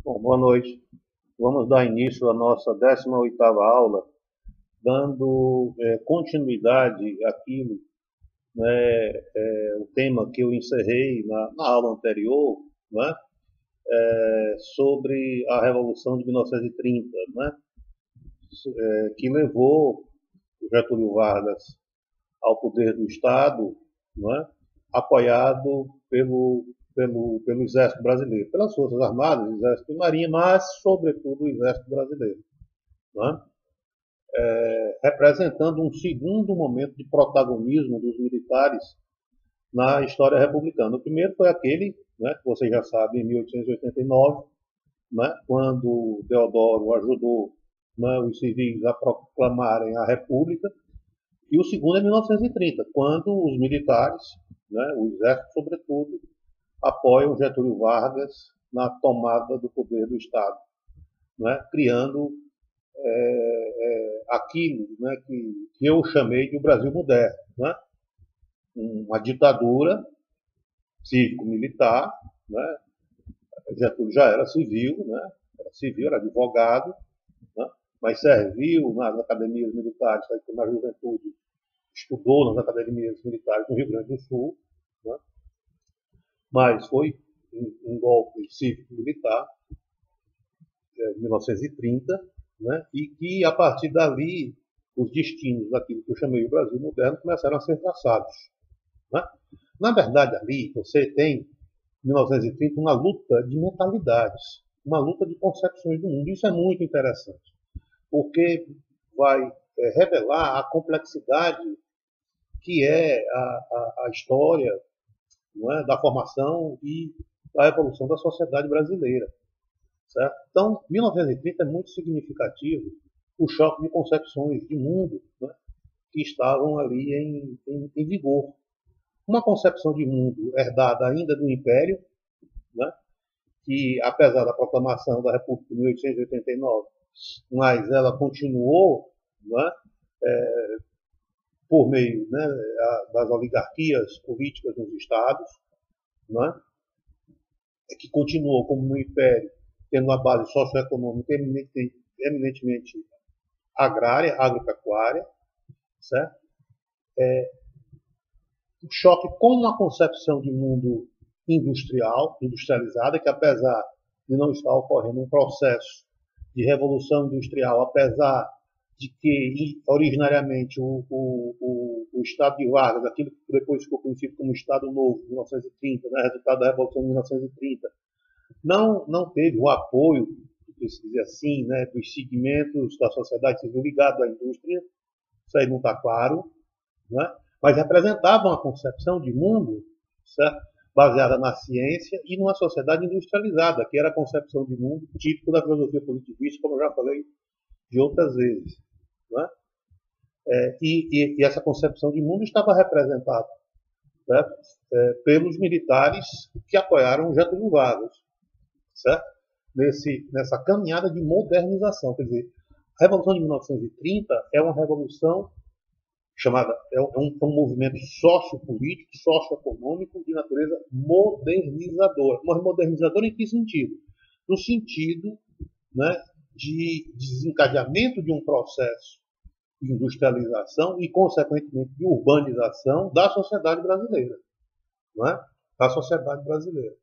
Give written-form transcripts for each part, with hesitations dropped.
Bom, boa noite. Vamos dar início à nossa 18ª aula, dando continuidade àquilo, né, o tema que eu encerrei na aula anterior, né, sobre a Revolução de 1930, né, que levou Getúlio Vargas ao poder do Estado, né, apoiado pelo Exército Brasileiro, pelas Forças Armadas, Exército e Marinha, mas, sobretudo, o Exército Brasileiro, né? Representando um segundo momento de protagonismo dos militares na história republicana. O primeiro foi aquele, né, que vocês já sabem, em 1889, né, quando Deodoro ajudou, né, os civis a proclamarem a República, e o segundo é 1930, quando os militares, né, o Exército sobretudo, apoiam Getúlio Vargas na tomada do poder do Estado, né, criando aquilo, né, que eu chamei de o Brasil moderno, né, uma ditadura cívico-militar, né, Getúlio já era civil, né, era advogado, né, mas serviu nas academias militares, na juventude, estudou nas academias militares no Rio Grande do Sul, né, mas foi um golpe cívico-militar, em 1930, né, e que, a partir dali, os destinos daquilo que eu chamei de Brasil moderno começaram a ser traçados. Né? Na verdade, ali você tem, em 1930, uma luta de mentalidades, uma luta de concepções do mundo. Isso é muito interessante, porque vai revelar a complexidade que é a história, não é, da formação e da evolução da sociedade brasileira. Certo? Então, 1930 é muito significativo o choque de concepções de mundo, né, que estavam ali em vigor. Uma concepção de mundo herdada ainda do Império, né, que, apesar da proclamação da República em 1889, mas ela continuou, né, por meio, né, das oligarquias políticas nos estados, né, que continuou como no Império, tendo uma base socioeconômica eminentemente agrária, agropecuária, certo? Um choque com uma concepção de mundo industrializada, que apesar de não estar ocorrendo um processo de revolução industrial, apesar de que originariamente o Estado de Vargas, aquilo que depois ficou conhecido como Estado Novo, 1930, né, resultado da Revolução de 1930, não teve o apoio, se dizer assim, né, dos segmentos da sociedade civil ligados à indústria, isso aí não está claro, né, mas representava uma concepção de mundo, certo, baseada na ciência e numa sociedade industrializada, que era a concepção de mundo típico da filosofia positivista, como eu já falei de outras vezes. Né? E essa concepção de mundo estava representada, certo, pelos militares que apoiaram Getúlio Vargas, certo? Nessa caminhada de modernização. Quer dizer, a Revolução de 1930 é uma revolução chamada, é um movimento sociopolítico, socioeconômico de natureza modernizadora. Mas modernizadora em que sentido? No sentido, né, de desencadeamento de um processo de industrialização e, consequentemente, de urbanização da sociedade brasileira. Né? Da sociedade brasileira.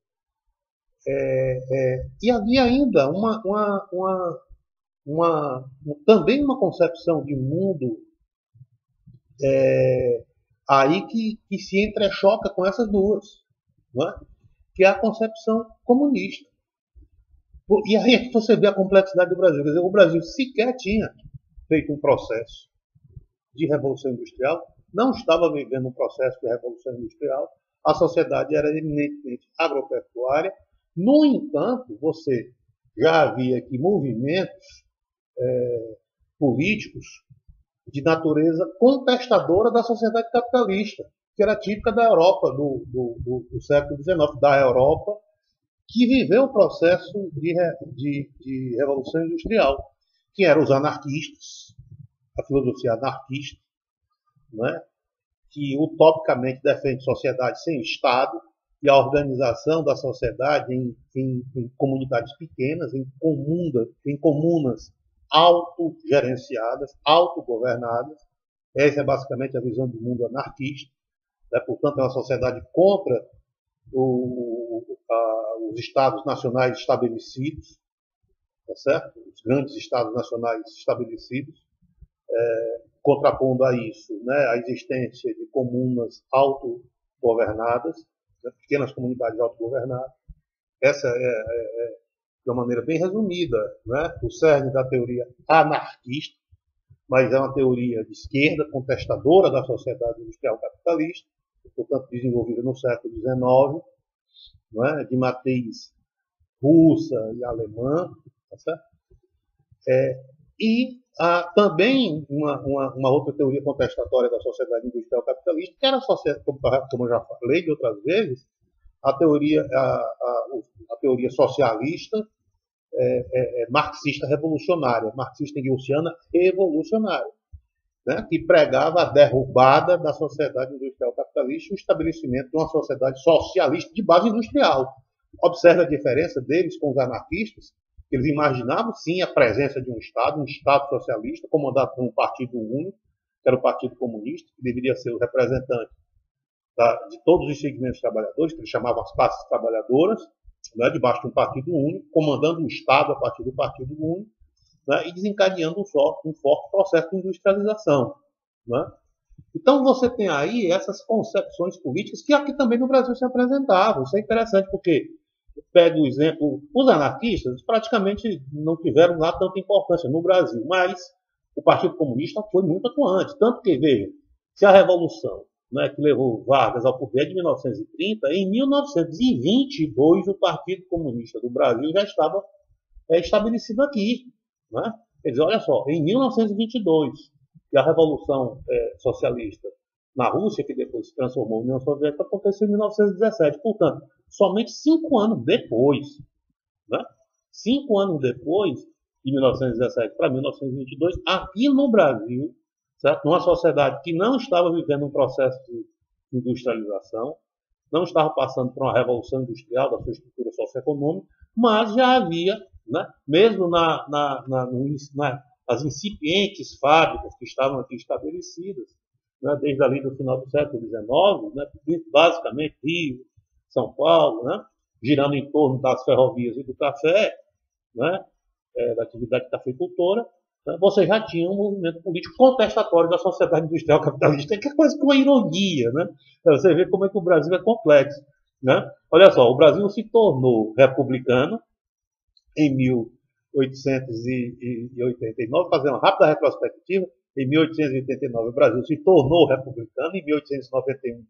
E havia ainda também uma concepção de mundo aí que se entrechoca com essas duas, não é? Que é a concepção comunista. E aí é que você vê a complexidade do Brasil. Quer dizer, o Brasil sequer tinha feito um processo de revolução industrial, não estava vivendo um processo de revolução industrial, a sociedade era eminentemente agropecuária. No entanto, você já havia aqui movimentos políticos de natureza contestadora da sociedade capitalista, que era típica da Europa do século XIX, da Europa que viveu o processo de revolução industrial, que eram os anarquistas, a filosofia anarquista, né, que utopicamente defende sociedade sem Estado, e a organização da sociedade em comunidades pequenas, em comunas autogerenciadas, autogovernadas. Essa é basicamente a visão do mundo anarquista, né? Portanto, é uma sociedade contra os estados nacionais estabelecidos, tá certo? Os grandes estados nacionais estabelecidos, contrapondo a isso, né, a existência de comunas autogovernadas, né, pequenas comunidades autogovernadas. Essa de uma maneira bem resumida, né, o cerne da teoria anarquista, mas é uma teoria de esquerda, contestadora da sociedade industrial capitalista, portanto desenvolvida no século XIX, né, de matriz russa e alemã, tá certo? E há também uma outra teoria contestatória da sociedade industrial capitalista, que era a sociedade, como eu já falei de outras vezes, a teoria socialista, marxista revolucionária, marxista engelsciana revolucionária, né, que pregava a derrubada da sociedade industrial capitalista e o estabelecimento de uma sociedade socialista de base industrial. Observe a diferença deles com os anarquistas. Eles imaginavam, sim, a presença de um Estado socialista, comandado por um partido único, que era o Partido Comunista, que deveria ser o representante de todos os segmentos trabalhadores, que eles chamavam as classes trabalhadoras, né, debaixo de um partido único, comandando o Estado a partir do partido único, né, e desencadeando um forte processo de industrialização. Né? Então você tem aí essas concepções políticas que aqui também no Brasil se apresentavam. Isso é interessante porque, pego o exemplo, os anarquistas praticamente não tiveram lá tanta importância no Brasil, mas o Partido Comunista foi muito atuante. Tanto que, veja, se a Revolução, né, que levou Vargas ao poder de 1930, em 1922 o Partido Comunista do Brasil já estava estabelecido aqui. Né? Quer dizer, olha só, em 1922, e a Revolução Socialista na Rússia, que depois se transformou em União Soviética, aconteceu em 1917. Portanto, somente 5 anos depois, né? 5 anos depois, de 1917 para 1922, aqui no Brasil, certo? Numa sociedade que não estava vivendo um processo de industrialização, não estava passando por uma revolução industrial da sua estrutura socioeconômica, mas já havia, né, mesmo nas incipientes fábricas que estavam aqui estabelecidas, né, desde ali do final do século XIX, né, basicamente Rio, São Paulo, né, girando em torno das ferrovias e do café, né, da atividade cafeicultora, né, você já tinha um movimento político contestatório da sociedade industrial capitalista, que é quase que uma ironia. Né? Você vê como é que o Brasil é complexo. Né? Olha só, o Brasil se tornou republicano em 1889, fazer uma rápida retrospectiva. Em 1889 o Brasil se tornou republicano, em 1891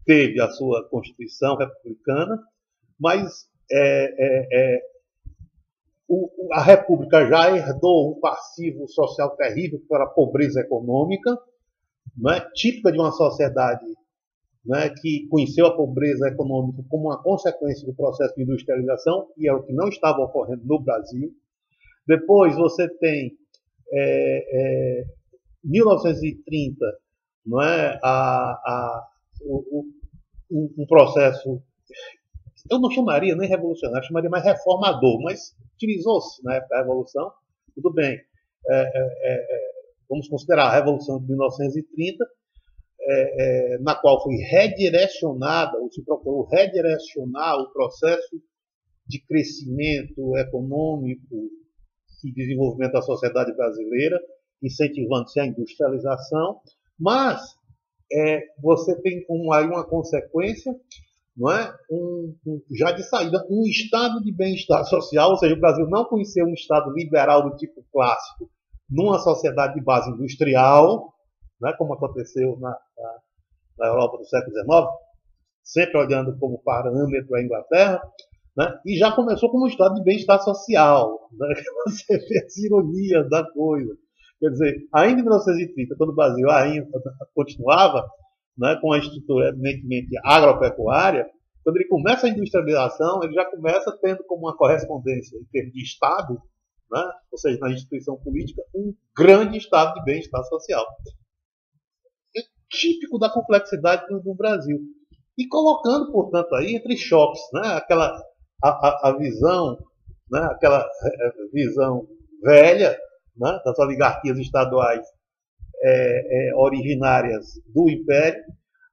teve a sua Constituição republicana, mas a República já herdou um passivo social terrível, que era a pobreza econômica, né, típica de uma sociedade, né, que conheceu a pobreza econômica como uma consequência do processo de industrialização, e é o que não estava ocorrendo no Brasil. Depois você tem 1930, não é, um processo, eu não chamaria nem revolucionário, chamaria mais reformador, mas utilizou-se na época da Revolução, tudo bem. Vamos considerar a Revolução de 1930, na qual foi redirecionada, ou se procurou redirecionar o processo de crescimento econômico e desenvolvimento da sociedade brasileira, incentivando-se a industrialização, mas você tem aí uma consequência, não é? Já de saída, um estado de bem-estar social, ou seja, o Brasil não conheceu um estado liberal do tipo clássico numa sociedade de base industrial, né, como aconteceu na Europa do século XIX, sempre olhando como parâmetro a Inglaterra, né, e já começou como um estado de bem-estar social. Né, você vê as ironias da coisa. Quer dizer, ainda em 1930, quando o Brasil ainda continuava, né, com a estrutura eminentemente agropecuária, quando ele começa a industrialização, ele já começa tendo como uma correspondência em termos de Estado, né, ou seja, na instituição política, um grande estado de bem-estar social. É típico da complexidade do Brasil. e colocando, portanto, aí entre choques, né, a visão, né, aquela visão velha, né, das oligarquias estaduais originárias do Império,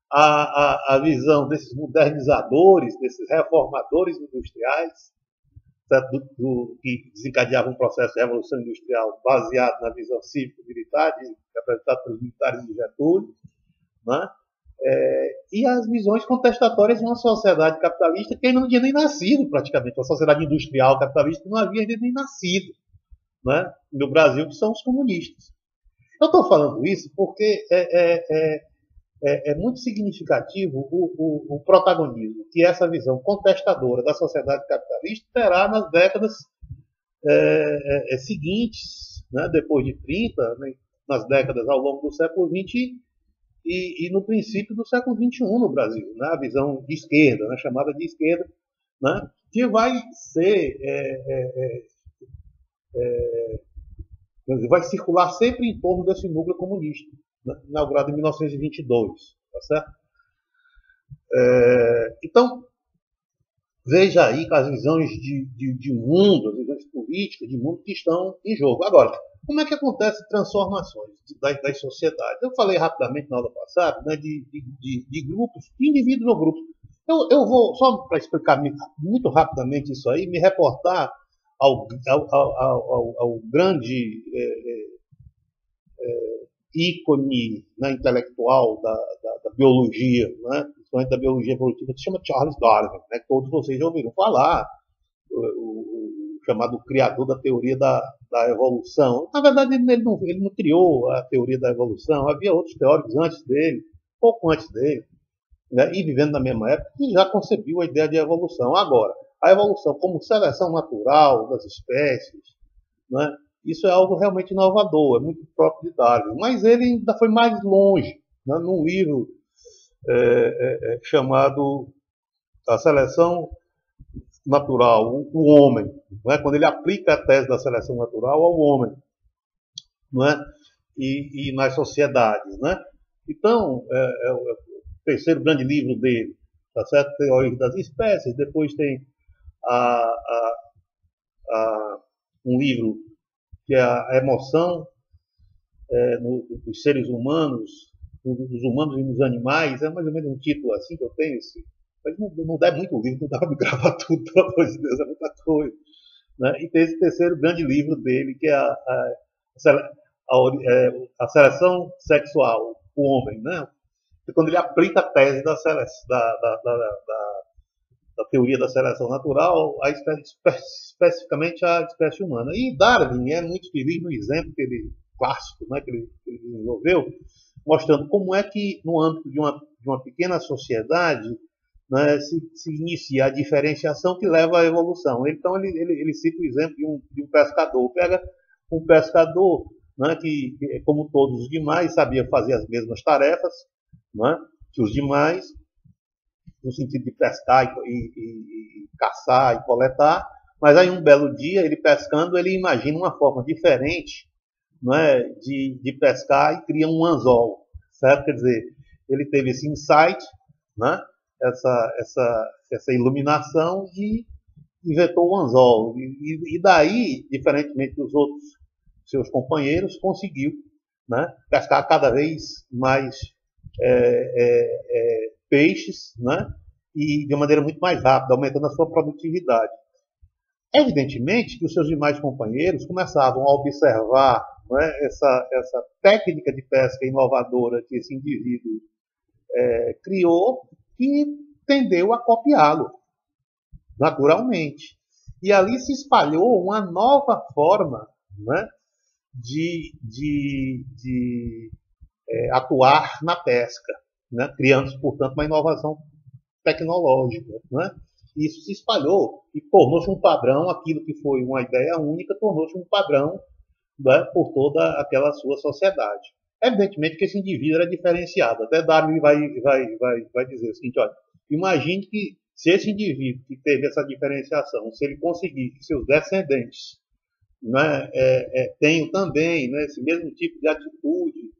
a visão desses modernizadores, desses reformadores industriais, certo? Que desencadeavam um processo de revolução industrial baseado na visão cívico-militar, representado pelos militares de Getúlio, né? E as visões contestatórias de uma sociedade capitalista que ainda não tinha nem nascido, praticamente, uma sociedade industrial capitalista que não havia ainda nem nascido, né? No Brasil, que são os comunistas. Eu estou falando isso porque é muito significativo o protagonismo que essa visão contestadora da sociedade capitalista terá nas décadas seguintes, né, depois de 30, né, nas décadas ao longo do século XX e no princípio do século XXI no Brasil, né, a visão de esquerda, né, chamada de esquerda, né, que vai ser vai circular sempre em torno desse núcleo comunista, né, inaugurado em 1922, tá certo? Então, veja aí as visões de mundo, as visões políticas de mundo que estão em jogo. Agora, como é que acontecem transformações das sociedades? Eu falei rapidamente na aula passada, né, de grupos, de indivíduos ou grupos. Eu vou, só para explicar muito rapidamente isso aí, me reportar ao grande ícone, né, intelectual da biologia, né, principalmente da biologia evolutiva, que se chama Charles Darwin, né, que todos vocês já ouviram falar, o chamado criador da teoria da evolução. Na verdade, ele não criou a teoria da evolução, havia outros teóricos antes dele, pouco antes dele, né, e vivendo na mesma época, que já concebiu a ideia de evolução. Agora, a evolução como seleção natural das espécies, né, isso é algo realmente inovador, é muito próprio de Darwin. Mas ele ainda foi mais longe, né, num livro chamado A Seleção Natural, o Homem, não é? Quando ele aplica a tese da seleção natural ao homem, não é? E nas sociedades. Né? Então, é o terceiro grande livro dele, tá certo? Tem a Origem das Espécies, depois tem um livro que é a emoção dos seres humanos, dos humanos e dos animais, é mais ou menos um título assim que eu tenho, mas não dá muito livro, não dá para me gravar tudo, pelo amor de Deus, é muita coisa. Né? E tem esse terceiro grande livro dele, que é a seleção sexual, o homem, né? E quando ele aplica a tese da teoria da seleção natural, especificamente a espécie humana. E Darwin é muito feliz no exemplo clássico, né, que ele desenvolveu, mostrando como é que, no âmbito de uma pequena sociedade, né, se inicia a diferenciação que leva à evolução. Então, ele cita o exemplo de um pescador. Pega um pescador, né, que, como todos os demais, sabia fazer as mesmas tarefas, né, que os demais, no sentido de pescar e caçar e coletar, mas aí um belo dia, ele pescando, ele imagina uma forma diferente, não é, de pescar e cria um anzol, certo? Quer dizer, ele teve esse insight, né, essa iluminação e inventou o anzol. E daí, diferentemente dos outros seus companheiros, conseguiu, né, pescar cada vez mais peixes, né, e de uma maneira muito mais rápida, aumentando a sua produtividade. Evidentemente que os seus demais companheiros começavam a observar, né, essa técnica de pesca inovadora que esse indivíduo criou e tendeu a copiá-lo, naturalmente. E ali se espalhou uma nova forma, né, de atuar na pesca, né, criando, portanto, uma inovação tecnológica. Né? Isso se espalhou e tornou-se um padrão, aquilo que foi uma ideia única, tornou-se um padrão, né, por toda aquela sua sociedade. Evidentemente que esse indivíduo era diferenciado. Até Darwin vai dizer o seguinte, olha, imagine que se esse indivíduo que teve essa diferenciação, se ele conseguir que seus descendentes, né, tenham também, né, esse mesmo tipo de atitude,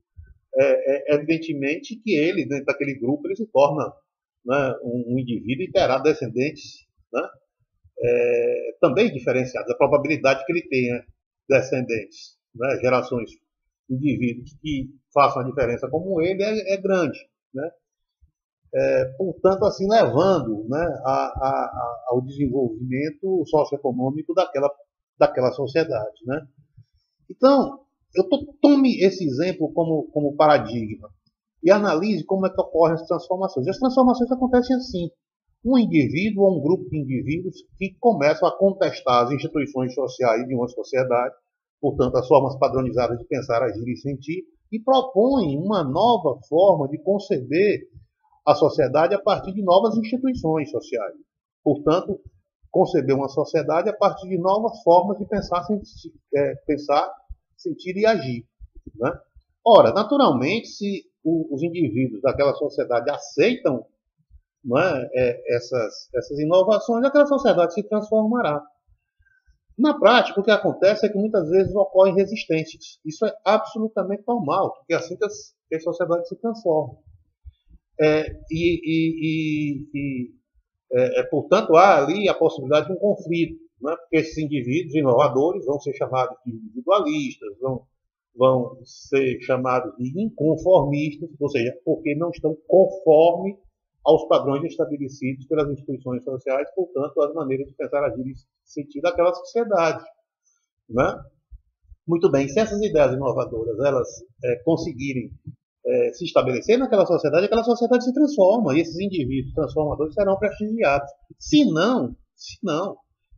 evidentemente que ele, dentro daquele grupo, ele se torna, né, um indivíduo e terá descendentes, né, também diferenciados. A probabilidade que ele tenha descendentes, né, gerações, indivíduos que façam a diferença como ele é grande. Né? Portanto, assim, levando, né, ao desenvolvimento socioeconômico daquela sociedade. Né? Então, tome esse exemplo como paradigma e analise como é que ocorrem as transformações. E as transformações acontecem assim. Um indivíduo ou um grupo de indivíduos que começam a contestar as instituições sociais de uma sociedade, portanto, as formas padronizadas de pensar, agir e sentir, e propõem uma nova forma de conceber a sociedade a partir de novas instituições sociais. Portanto, conceber uma sociedade a partir de novas formas de pensar, sentir e agir. Né? Ora, naturalmente, se os indivíduos daquela sociedade aceitam, não é, essas inovações, aquela sociedade se transformará. Na prática, o que acontece é que muitas vezes ocorrem resistências. Isso é absolutamente normal, porque é assim que as sociedades se transformam. Portanto, há ali a possibilidade de um conflito, né? Porque esses indivíduos inovadores vão ser chamados de individualistas, vão ser chamados de inconformistas, ou seja, porque não estão conforme aos padrões estabelecidos pelas instituições sociais, portanto, às maneiras de pensar, agir e sentir daquela sociedade. Né? Muito bem, se essas ideias inovadoras elas conseguirem se estabelecer naquela sociedade, aquela sociedade se transforma e esses indivíduos transformadores serão prestigiados. Se não, se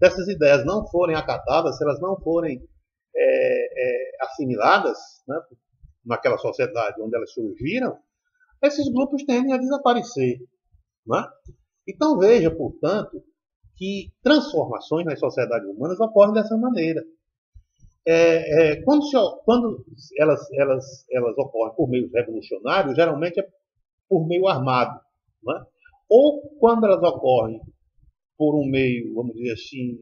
essas ideias não forem acatadas, se elas não forem assimiladas, né, naquela sociedade onde elas surgiram, esses grupos tendem a desaparecer. Né? Então veja, portanto, que transformações nas sociedades humanas ocorrem dessa maneira. Quando elas ocorrem por meios revolucionários, geralmente é por meio armado. Né? Ou quando elas ocorrem por um meio, vamos dizer assim,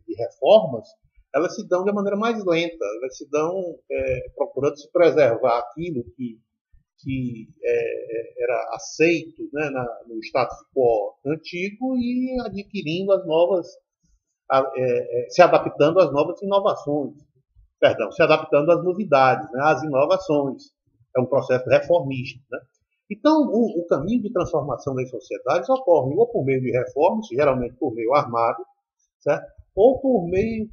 de reformas, elas se dão de maneira mais lenta, elas se dão procurando se preservar aquilo que era aceito, né, no status quo antigo e adquirindo as novas, se adaptando às novas inovações, se adaptando às novidades, né, às inovações. É um processo reformista. Né? Então, o caminho de transformação das sociedades ocorre ou por meio de reformas, geralmente por meio armado, certo? Ou por meio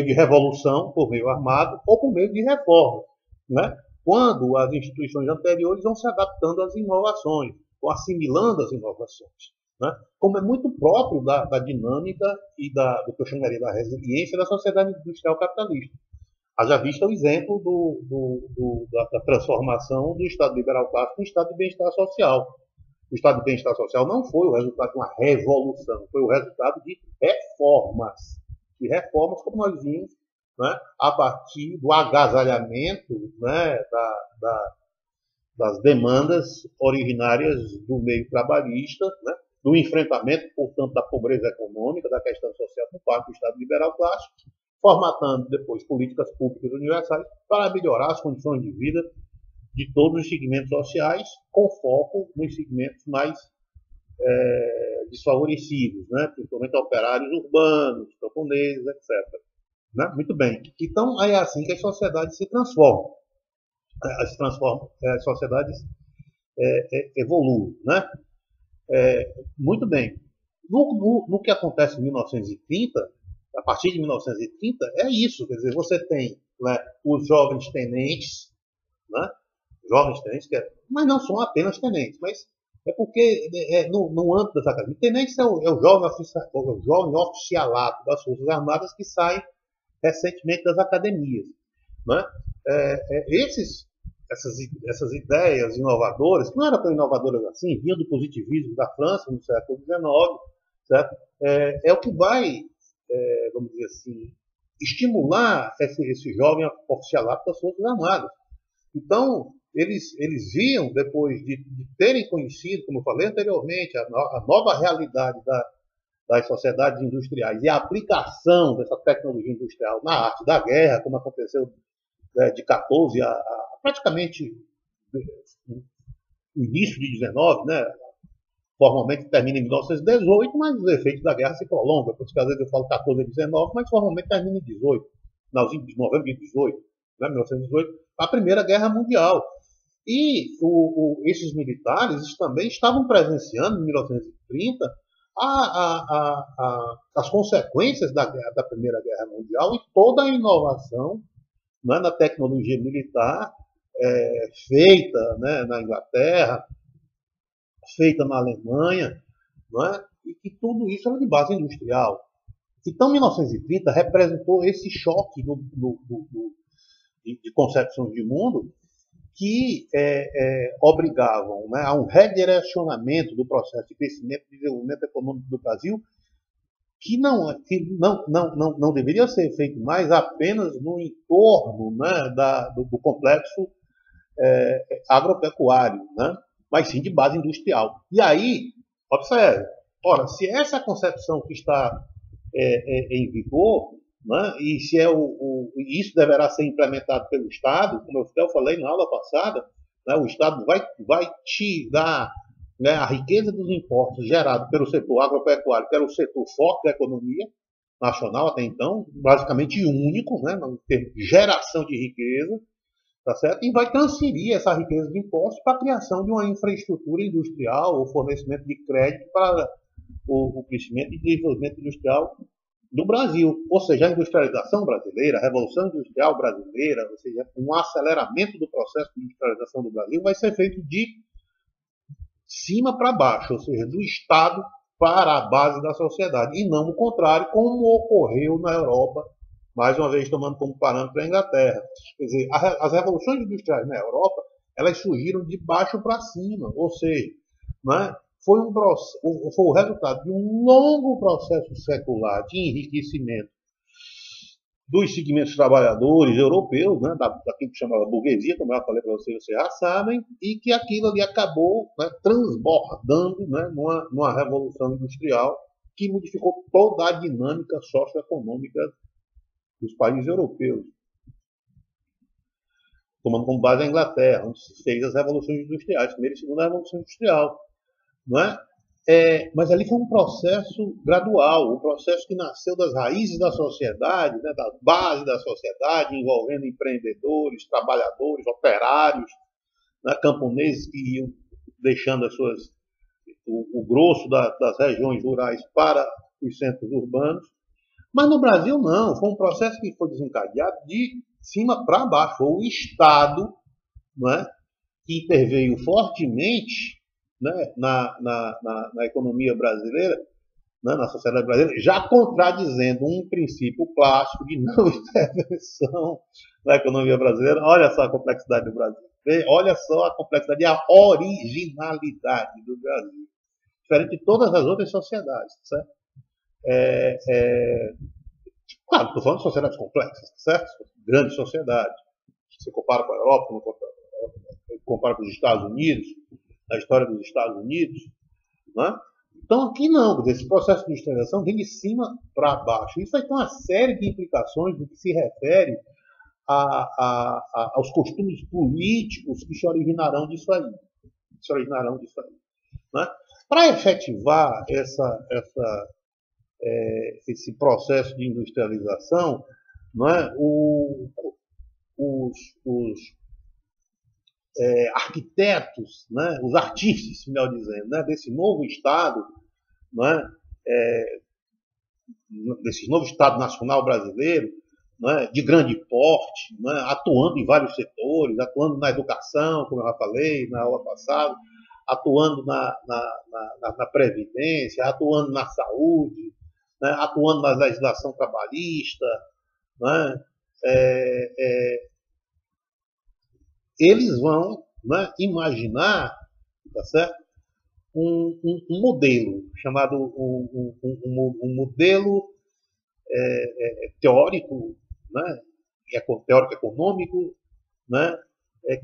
de revolução, por meio armado, ou por meio de reforma. Né? Quando as instituições anteriores vão se adaptando às inovações, ou assimilando as inovações. Né? Como é muito próprio da dinâmica e do que eu chamaria da resiliência da sociedade industrial capitalista. Haja vista o exemplo da transformação do Estado liberal clássico em Estado de bem-estar social. O Estado de bem-estar social não foi o resultado de uma revolução, foi o resultado de reformas como nós vimos, né, a partir do agasalhamento, né, das demandas originárias do meio trabalhista, né, do enfrentamento, portanto, da pobreza econômica, da questão social por parte do Estado liberal clássico, formatando depois políticas públicas universais para melhorar as condições de vida de todos os segmentos sociais, com foco nos segmentos mais desfavorecidos, né? Principalmente operários urbanos, camponeses, etc. Né? Muito bem. Então, é assim que as sociedades se transformam. As sociedades evoluem. Né? Muito bem. No que acontece em 1930, a partir de 1930, é isso. Quer dizer, você tem, né, os jovens tenentes, né? Jovens tenentes, mas não são apenas tenentes, mas é porque no âmbito das academias, tenentes é o jovem oficialato das Forças Armadas que sai recentemente das academias. Né? Essas ideias inovadoras, que não eram tão inovadoras assim, vinham do positivismo da França no século XIX, certo? É o que vai, vamos dizer assim, estimular esse jovem oficialato das Forças Armadas. Então, eles viam, depois de terem conhecido, como eu falei anteriormente, a nova realidade das sociedades industriais e a aplicação dessa tecnologia industrial na arte da guerra, como aconteceu de 14 a praticamente o início de 19, né? formalmente termina em 1918, mas os efeitos da guerra se prolongam. Por isso que às vezes eu falo 14 a 19, mas formalmente termina em 18, finalzinho de novembro de 18, né, 1918, a Primeira Guerra Mundial. E esses militares também estavam presenciando, em 1930, as consequências da Primeira Guerra Mundial e toda a inovação, né, na tecnologia militar feita, né, na Inglaterra, feita na Alemanha, não é? E que tudo isso era de base industrial. Então, 1930 representou esse choque de concepções de mundo que obrigavam, né, a um redirecionamento do processo de crescimento e desenvolvimento econômico do Brasil, que não deveria ser feito mais apenas no entorno, né, do complexo agropecuário, né, mas sim de base industrial. E aí, observe, ora, se essa concepção que está em vigor, né, e se isso deverá ser implementado pelo Estado, como eu falei na aula passada, né, o Estado vai tirar, né, a riqueza dos impostos gerado pelo setor agropecuário, que era o setor forte da economia nacional até então, basicamente único, né, em termos de geração de riqueza, tá certo? E vai transferir essa riqueza de impostos para a criação de uma infraestrutura industrial ou fornecimento de crédito para o crescimento e desenvolvimento industrial do Brasil. Ou seja, a industrialização brasileira, a revolução industrial brasileira, ou seja, um aceleramento do processo de industrialização do Brasil vai ser feito de cima para baixo, ou seja, do Estado para a base da sociedade, e não o contrário, como ocorreu na Europa, mais uma vez tomando como parâmetro a Inglaterra. Quer dizer, as revoluções industriais na Europa, elas surgiram de baixo para cima, ou seja, né, foi o resultado de um longo processo secular de enriquecimento dos segmentos trabalhadores europeus, né, daquilo que chamava burguesia, como eu falei para vocês já sabem, e que aquilo ali acabou, né, transbordando, né, numa revolução industrial que modificou toda a dinâmica socioeconômica dos países europeus, tomando como base a Inglaterra, onde se fez as revoluções industriais, primeira e segunda revolução industrial, não é? Mas ali foi um processo gradual, um processo que nasceu das raízes da sociedade, né, da base da sociedade, envolvendo empreendedores, trabalhadores, operários, né, camponeses que iam deixando o grosso das regiões rurais para os centros urbanos. Mas no Brasil não, foi um processo que foi desencadeado de cima para baixo. Foi o Estado, não é, que interveio fortemente, né, na economia brasileira, né, na sociedade brasileira, já contradizendo um princípio clássico de não intervenção na economia brasileira. Olha só a complexidade do Brasil. Olha só a complexidade e a originalidade do Brasil. Diferente de todas as outras sociedades, certo? Claro, estou falando de sociedades complexas, certo? Grandes sociedades. Você compara com a Europa, compara com os Estados Unidos, a história dos Estados Unidos, né? Então aqui não, esse processo de industrialização vem de cima para baixo. Isso vai ter uma série de implicações no que se refere aos costumes políticos que se originarão disso aí. Né? Para efetivar esse processo de industrialização, não é? Os arquitetos, né? Os artífices, melhor dizendo, né? Desse novo Estado, não é? Desse novo Estado Nacional brasileiro, não é? De grande porte, não é? Atuando em vários setores, atuando na educação, como eu já falei na aula passada, atuando na Previdência, atuando na saúde, né? Atuando na legislação trabalhista, né? Eles vão, né, imaginar, tá certo? Um modelo chamado um modelo teórico, né, teórico econômico, né,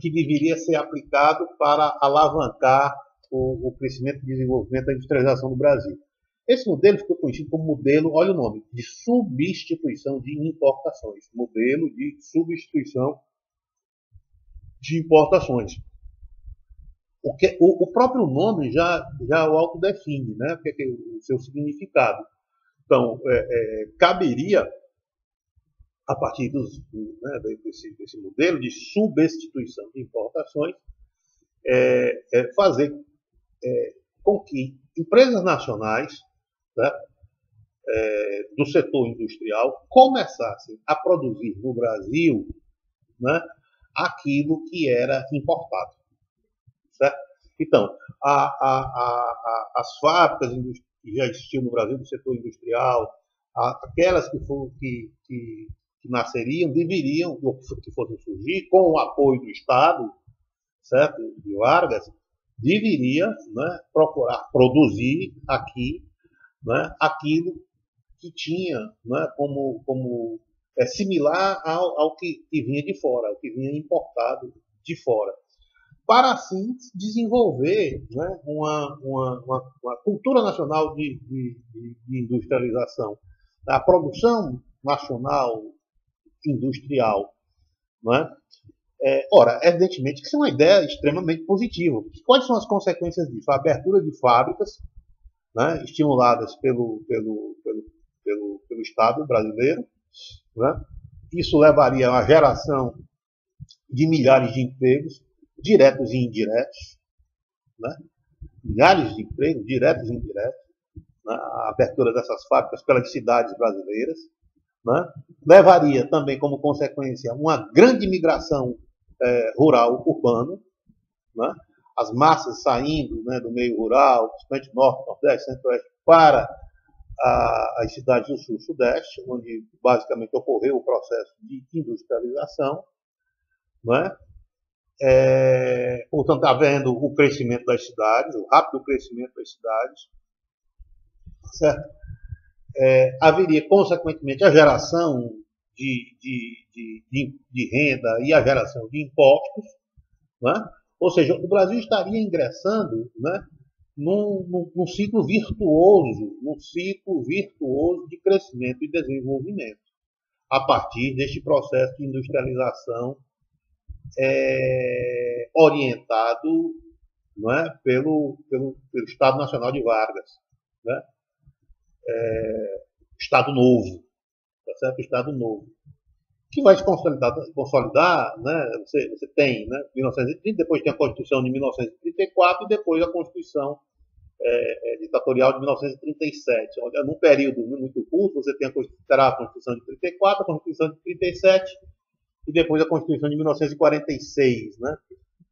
que deveria ser aplicado para alavancar o crescimento e desenvolvimento da industrialização do Brasil. Esse modelo ficou conhecido como modelo, olha o nome, de substituição de importações. Modelo de substituição de importações. O próprio nome já o autodefine, né? O seu significado. Então, caberia, a partir né, desse modelo de substituição de importações, fazer com que empresas nacionais, né, do setor industrial começassem a produzir no Brasil, né, aquilo que era importado. Certo? Então, as fábricas que já existiam no Brasil do setor industrial, aquelas que nasceriam, deveriam, ou que fossem surgir, com o apoio do Estado, certo, de Vargas, deveria, né, procurar produzir aqui, né, aquilo que tinha, né, como similar ao que vinha de fora, ao que vinha importado de fora, para assim desenvolver, né, uma cultura nacional de industrialização. A produção nacional industrial, né? Ora, evidentemente que isso é uma ideia extremamente positiva. Quais são as consequências disso? A abertura de fábricas, né, estimuladas pelo Estado brasileiro, né? Isso levaria a uma geração de milhares de empregos, diretos e indiretos, né? Milhares de empregos, diretos e indiretos, né? A abertura dessas fábricas pelas cidades brasileiras, né? Levaria também como consequência uma grande migração rural urbano, né? As massas saindo, né, do meio rural, principalmente norte, nordeste, centro-oeste, para as cidades do sul, sudeste, onde basicamente ocorreu o processo de industrialização, né? Portanto, havendo o crescimento das cidades, o rápido crescimento das cidades, certo? Haveria, consequentemente, a geração de renda e a geração de impostos, né? Ou seja, o Brasil estaria ingressando, né, num ciclo virtuoso, de crescimento e desenvolvimento, a partir deste processo de industrialização orientado, não é, pelo Estado Nacional de Vargas, né? Estado Novo, tá certo? Estado Novo, que vai se consolidar, né? Você tem, né, 1930, depois tem a Constituição de 1934 e depois a Constituição ditatorial de 1937. Num período muito curto, você terá a Constituição de 34, a Constituição de 37 e depois a Constituição de 1946, né?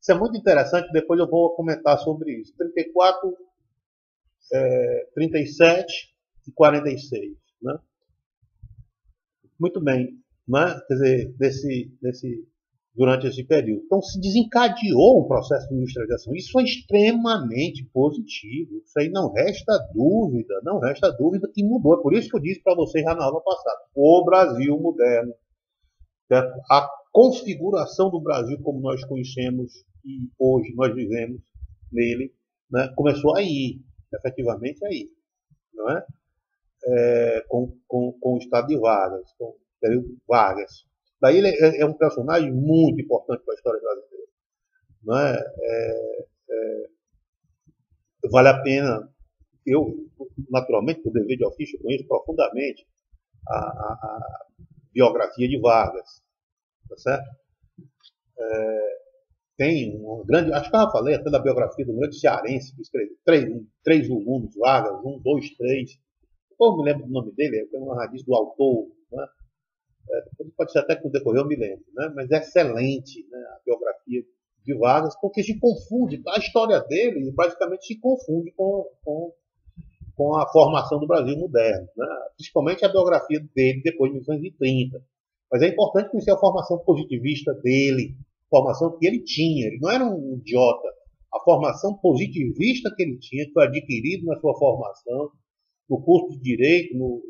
Isso é muito interessante, depois eu vou comentar sobre isso. 34, 37 e 46, né? Muito bem, né? Quer dizer, durante esse período. Então, se desencadeou um processo de industrialização. Isso é extremamente positivo. Isso aí não resta dúvida que mudou. É por isso que eu disse para vocês já na aula passada. O Brasil moderno, certo? A configuração do Brasil como nós conhecemos e hoje nós vivemos nele, né, começou aí, efetivamente aí, não é? Com o estado de Vargas, com o período Vargas. Daí ele é um personagem muito importante para a história brasileira. Não é? Vale a pena, eu, naturalmente, por dever de ofício, conheço profundamente a biografia de Vargas, tá certo? Tem uma grande, acho que eu falei até da biografia do grande cearense, que escreveu três volumes, Vargas, 1, 2, 3. Eu me lembro do nome dele, tem uma radiz do autor, né? Pode ser até que no decorrer eu me lembro, né? Mas é excelente, né, a biografia de Vargas, porque se confunde, a história dele praticamente se confunde com a formação do Brasil moderno, né? Principalmente a biografia dele depois de 1930. Mas é importante conhecer a formação positivista dele, a formação que ele tinha. Ele não era um idiota. A formação positivista que ele tinha, que foi adquirido na sua formação, no curso de Direito no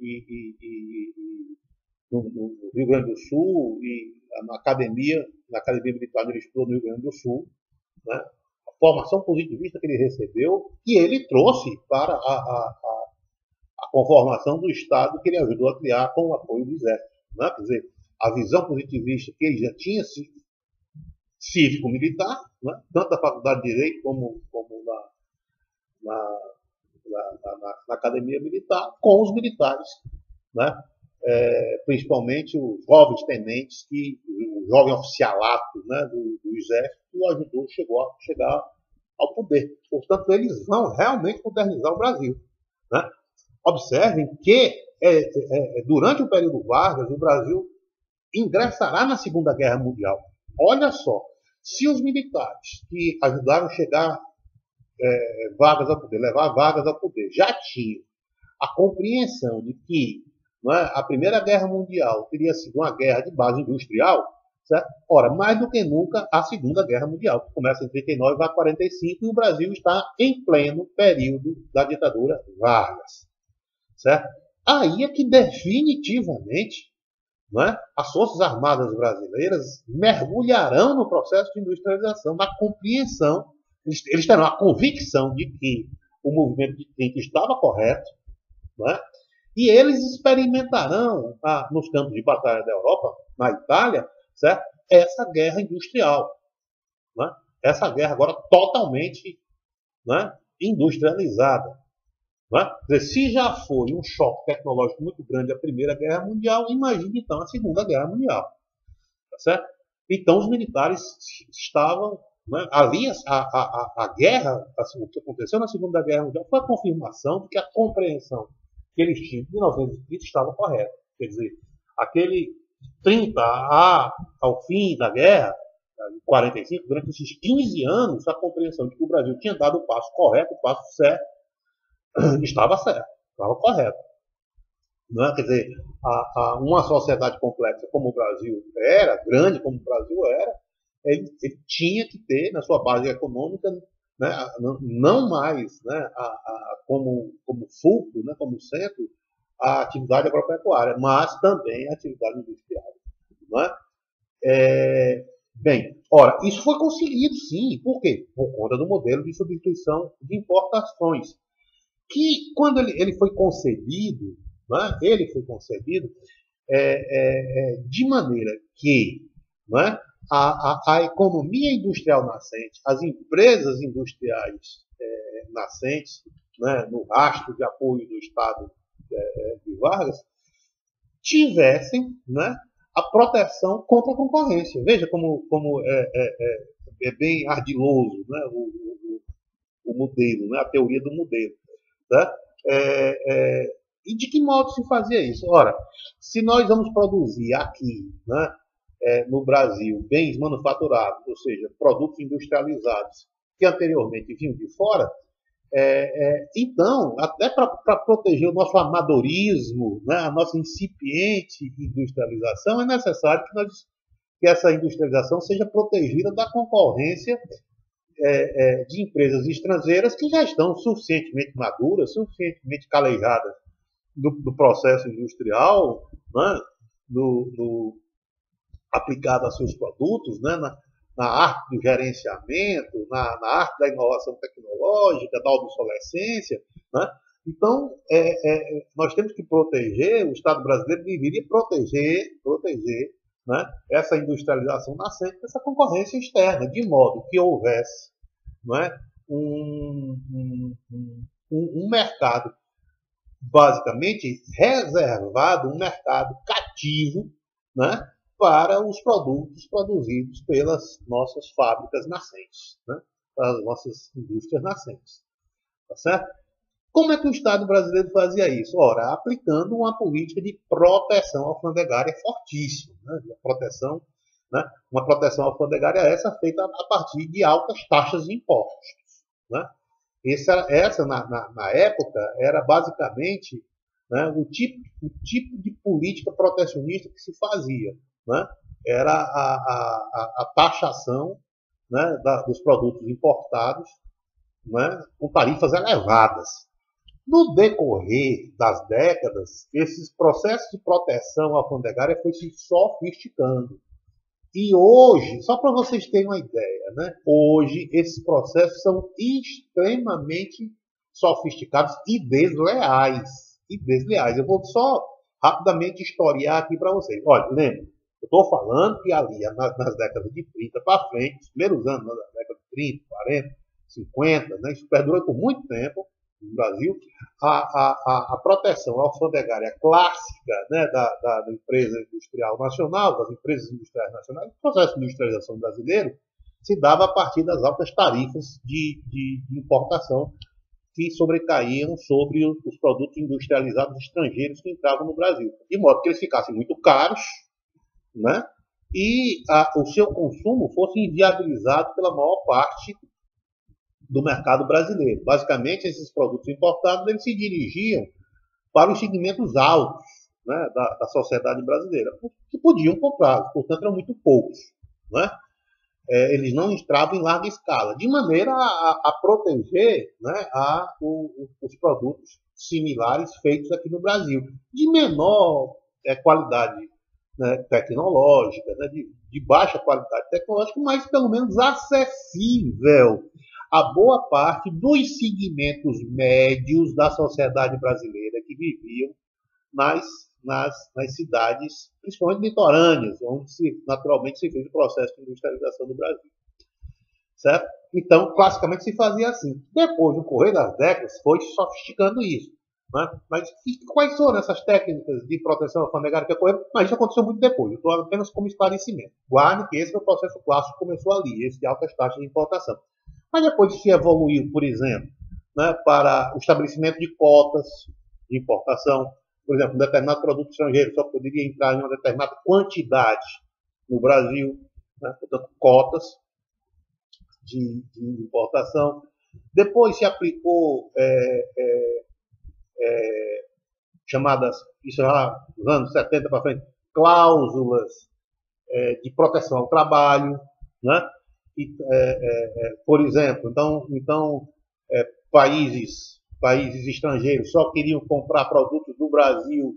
Rio Grande do Sul e na Academia Militar ele estudou no Rio Grande do Sul, né? A formação positivista que ele recebeu, que ele trouxe para a conformação do Estado que ele ajudou a criar com o apoio do Exército, né? Quer dizer, a visão positivista que ele já tinha cívico-militar, né? Tanto da Faculdade de Direito como na, na Academia Militar, com os militares, né? Principalmente os jovens tenentes, o jovem oficialato, né, do Exército, que o ajudou a chegar ao poder. Portanto, eles vão realmente modernizar o Brasil. Né? Observem que, durante o período Vargas, o Brasil ingressará na Segunda Guerra Mundial. Olha só, se os militares que ajudaram a chegar Vargas ao poder, levar Vargas ao poder, já tinham a compreensão de que, não é, a Primeira Guerra Mundial teria sido uma guerra de base industrial, certo? Ora, mais do que nunca, a Segunda Guerra Mundial, que começa em 39 e vai a 45, e o Brasil está em pleno período da ditadura Vargas. Certo? Aí é que definitivamente, não é, as Forças Armadas brasileiras mergulharão no processo de industrialização, na compreensão, eles terão a convicção de que o movimento de 30 estava correto, não é? E eles experimentarão, nos campos de batalha da Europa, na Itália, certo? Essa guerra industrial. Né? Essa guerra agora totalmente, né, industrializada. Né? Dizer, se já foi um choque tecnológico muito grande a Primeira Guerra Mundial, imagine então a Segunda Guerra Mundial. Tá certo? Então os militares estavam... Né, ali a guerra, assim, o que aconteceu na Segunda Guerra Mundial foi a confirmação de que a compreensão que eles tinham de 1930 estava correta. Quer dizer, aquele 30 ao fim da guerra, em 45, durante esses 15 anos, a compreensão de que o Brasil tinha dado o passo correto, o passo certo, estava certo, estava correto. Não é? Quer dizer, uma sociedade complexa como o Brasil era, grande como o Brasil era, ele tinha que ter na sua base econômica, né, não mais, né, como fulcro, né, como centro, a atividade agropecuária, mas também a atividade industrial. Né? Bem, ora, isso foi conseguido sim. Por quê? Por conta do modelo de substituição de importações, que quando ele foi concebido, né, de maneira que, né, a economia industrial nascente, as empresas industriais nascentes, né, no rastro de apoio do Estado de Vargas, tivessem, né, a proteção contra a concorrência. Veja como é bem ardiloso, né, o modelo, né, a teoria do modelo. Né? E de que modo se fazia isso? Ora, se nós vamos produzir aqui, né, no Brasil, bens manufaturados, ou seja, produtos industrializados que anteriormente vinham de fora, então, até para proteger o nosso amadorismo, né, a nossa incipiente industrialização, é necessário que essa industrialização seja protegida da concorrência de empresas estrangeiras que já estão suficientemente maduras, suficientemente calejadas do processo industrial, né, aplicado a seus produtos, né, na arte do gerenciamento, na arte da inovação tecnológica, da obsolescência. Né? Então, nós temos que proteger, o Estado brasileiro deveria proteger, né, essa industrialização nascente dessa concorrência externa, de modo que houvesse, não é, um mercado basicamente reservado, um mercado cativo, né, para os produtos produzidos pelas nossas fábricas nascentes, né, para as nossas indústrias nascentes. Tá certo? Como é que o Estado brasileiro fazia isso? Ora, aplicando uma política de proteção alfandegária fortíssima. Né? Uma proteção alfandegária essa feita a partir de altas taxas de impostos. Né? Essa na época, era basicamente, né, o tipo de política protecionista que se fazia. Né? Era a taxação, né, dos produtos importados, né, com tarifas elevadas. No decorrer das décadas, esses processos de proteção alfandegária foi se sofisticando. E hoje, só para vocês terem uma ideia, né, hoje esses processos são extremamente sofisticados e desleais. Eu vou só rapidamente historiar aqui para vocês. Olha, lembre, Eu estou falando que ali, nas décadas de 30 para frente, os primeiros anos da década de 30, 40, 50, né, isso perdura por muito tempo no Brasil, a proteção alfandegária clássica, né, da empresa industrial nacional, das empresas industriais nacionais, o processo de industrialização brasileiro se dava a partir das altas tarifas de importação que sobrecaíam sobre os produtos industrializados estrangeiros que entravam no Brasil, de modo que eles ficassem muito caros, né? E o seu consumo fosse inviabilizado pela maior parte do mercado brasileiro. Basicamente, esses produtos importados eles se dirigiam para os segmentos altos, né, da sociedade brasileira, que podiam comprá-los, portanto, eram muito poucos. Né? Eles não entravam em larga escala, de maneira a proteger, né, os produtos similares feitos aqui no Brasil, de menor qualidade, né, tecnológica, né, de baixa qualidade tecnológica, mas pelo menos acessível a boa parte dos segmentos médios da sociedade brasileira que viviam nas cidades, principalmente litorâneas, onde naturalmente se fez o processo de industrialização do Brasil. Certo? Então, classicamente se fazia assim. Depois, no correr das décadas, foi sofisticando isso. Né? Mas quais foram essas técnicas de proteção alfandegária que ocorreram? Mas isso aconteceu muito depois. Eu estou apenas como esclarecimento. Guarde que esse é o processo clássico que começou ali, esse de altas taxas de importação. Mas depois se evoluiu, por exemplo, né, para o estabelecimento de cotas de importação. Por exemplo, um determinado produto estrangeiro só poderia entrar em uma determinada quantidade no Brasil, né, portanto, cotas de importação. Depois se aplicou chamadas, isso já nos anos 70 para frente, cláusulas de proteção ao trabalho, né? Por exemplo, então países estrangeiros só queriam comprar produtos do Brasil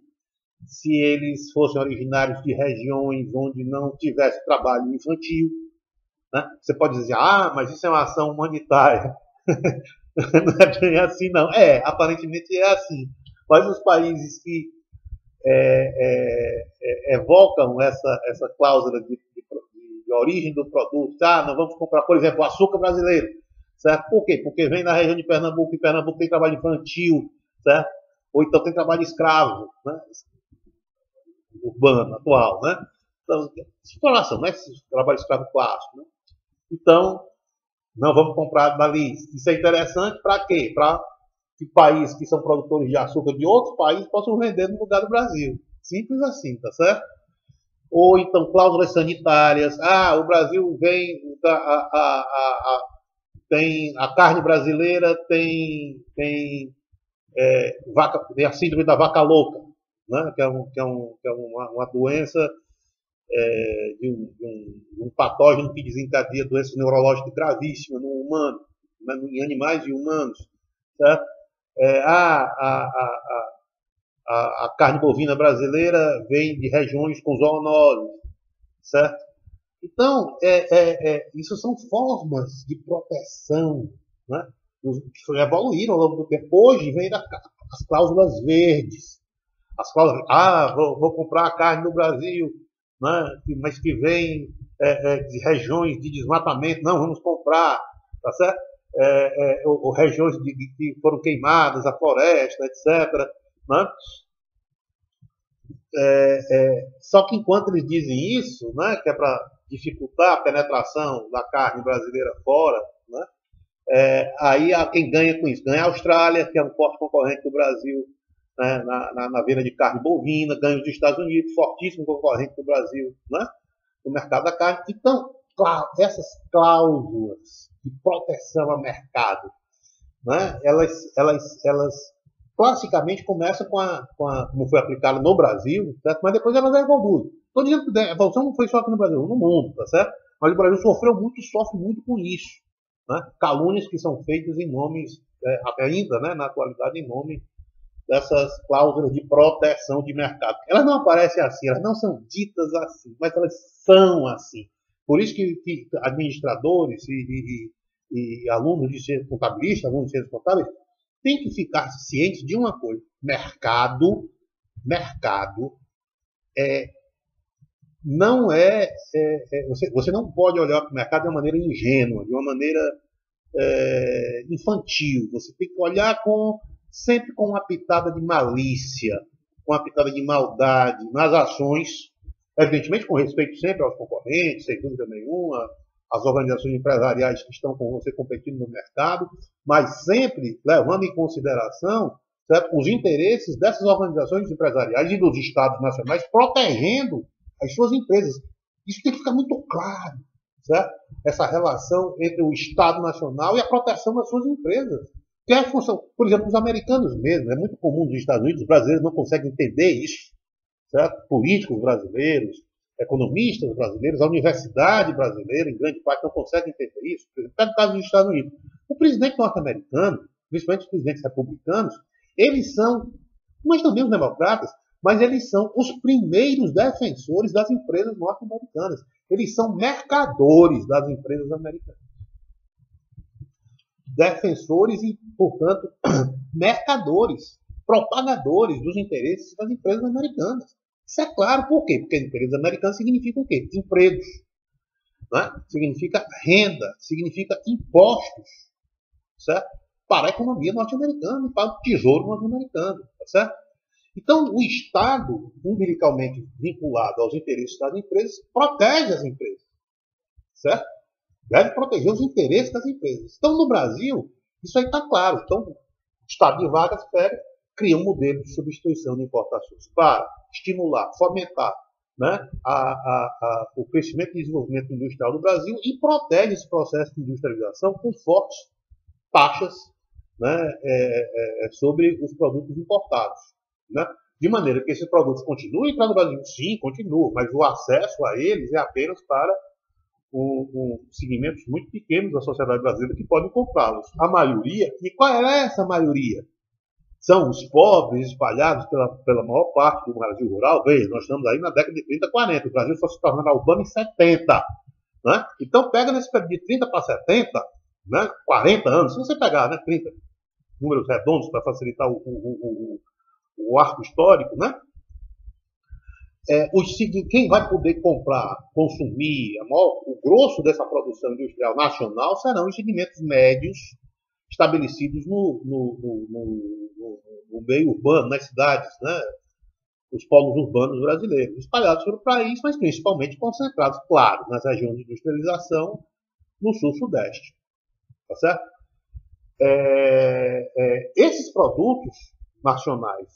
se eles fossem originários de regiões onde não tivesse trabalho infantil. Né? Você pode dizer, mas isso é uma ação humanitária. Não é bem assim, não. Aparentemente é assim. Mas os países que evocam essa cláusula de origem do produto, não vamos comprar, por exemplo, o açúcar brasileiro, certo? Por quê? Porque vem da região de Pernambuco, e Pernambuco tem trabalho infantil, certo? Ou então tem trabalho escravo, né? Urbano, atual, né? Então, exploração, né? Esse trabalho escravo clássico, né? Então, não vamos comprar dali. Isso é interessante para quê? Para que países que são produtores de açúcar de outros países possam vender no lugar do Brasil. Simples assim, tá certo? Ou então cláusulas sanitárias. O Brasil vem tem a carne brasileira tem a síndrome da vaca louca, né? que é uma doença de um patógeno que desencadeia doença neurológica gravíssima no humano, né? Em animais e humanos, certo? A carne bovina brasileira vem de regiões com zoonose, certo? Então, isso são formas de proteção, né, que evoluíram ao longo do tempo. Hoje vem as cláusulas verdes. As cláusulas, vou comprar a carne no Brasil, né, mas que vem de regiões de desmatamento, não, vamos comprar, tá certo? Ou regiões que foram queimadas, a floresta, etc. Né? Só que enquanto eles dizem isso, né, que é para dificultar a penetração da carne brasileira fora, né, aí quem ganha com isso? Ganha a Austrália, que é um forte concorrente do Brasil, né, na venda de carne bovina, ganha os Estados Unidos, fortíssimo concorrente do Brasil, né, no mercado da carne. Então, claro, essas cláusulas de proteção ao mercado, né, elas classicamente começam como foi aplicado no Brasil, certo? Mas depois elas evoluem. Estou dizendo que a evolução não foi só aqui no Brasil, no mundo, tá certo? Mas o Brasil sofreu muito e sofre muito com isso. Né? Calúnias que são feitas em nomes, ainda, né, na atualidade, em nome dessas cláusulas de proteção de mercado. Elas não aparecem assim, elas não são ditas assim, mas elas são assim. Por isso que administradores e alunos de ciências contabilistas, alunos de ciências contábeis, têm que ficar cientes de uma coisa: mercado não você não pode olhar para o mercado de uma maneira ingênua, de uma maneira infantil. Você tem que olhar sempre com uma pitada de malícia, com uma pitada de maldade nas ações, evidentemente com respeito sempre aos concorrentes, sem dúvida nenhuma, às organizações empresariais que estão com você competindo no mercado, mas sempre levando em consideração, certo, os interesses dessas organizações empresariais e dos estados nacionais, protegendo as suas empresas. Isso tem que ficar muito claro, certo? Essa relação entre o Estado Nacional e a proteção das suas empresas. Que é a função, por exemplo, os americanos mesmo, é muito comum nos Estados Unidos, os brasileiros não conseguem entender isso, certo? Políticos brasileiros, economistas brasileiros, a universidade brasileira, em grande parte, não consegue entender isso. Por exemplo, no caso dos Estados Unidos, o presidente norte-americano, principalmente os presidentes republicanos, eles são, mas também os democratas, mas eles são os primeiros defensores das empresas norte-americanas. Eles são mercadores das empresas americanas. Defensores e, portanto, mercadores, propagadores dos interesses das empresas americanas. Isso é claro, por quê? Porque empresas americanas significam o quê? Empregos. Né? Significa renda, significa impostos, certo? Para a economia norte-americana e para o tesouro norte-americano, tá certo? Então, o Estado, umbilicalmente vinculado aos interesses das empresas, protege as empresas, certo? Deve proteger os interesses das empresas. Então, no Brasil, isso aí está claro. Então, o Estado de Vargas cria um modelo de substituição de importações para estimular, fomentar, né, o crescimento e desenvolvimento industrial do Brasil e protege esse processo de industrialização com fortes taxas, né, sobre os produtos importados. Né? De maneira que esses produtos continuem a entrar no Brasil. Sim, continuam, mas o acesso a eles é apenas para segmentos muito pequenos da sociedade brasileira que podem comprá-los. A maioria, e qual é essa maioria? São os pobres espalhados pela maior parte do Brasil rural. Veja, nós estamos aí na década de 30, 40. O Brasil só se tornará urbano em 70. Né? Então, pega nesse período de 30 para 70, né? 40 anos, se você pegar, né, 30 números redondos para facilitar o arco histórico, né? Quem vai poder comprar, consumir, o grosso dessa produção industrial nacional serão os segmentos médios estabelecidos no meio urbano, nas cidades, né? Os polos urbanos brasileiros, espalhados pelo país, mas principalmente concentrados, claro, nas regiões de industrialização no sul-sudeste. Tá certo? Esses produtos nacionais,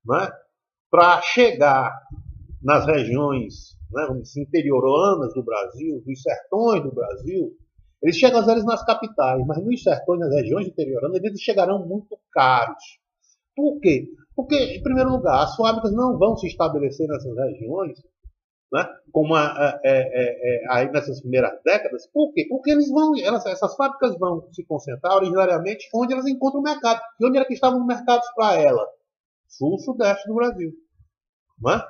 né, para chegar nas regiões, né, interioranas do Brasil, dos sertões do Brasil, eles chegam às vezes nas capitais, mas nos sertões, nas regiões interioranas, eles chegarão muito caros. Por quê? Porque, em primeiro lugar, as fábricas não vão se estabelecer nessas regiões, né, como aí nessas primeiras décadas. Por quê? Porque essas fábricas vão se concentrar originariamente onde elas encontram o mercado. E onde era que estavam os mercados para ela? Sul-sudeste do Brasil. Não é?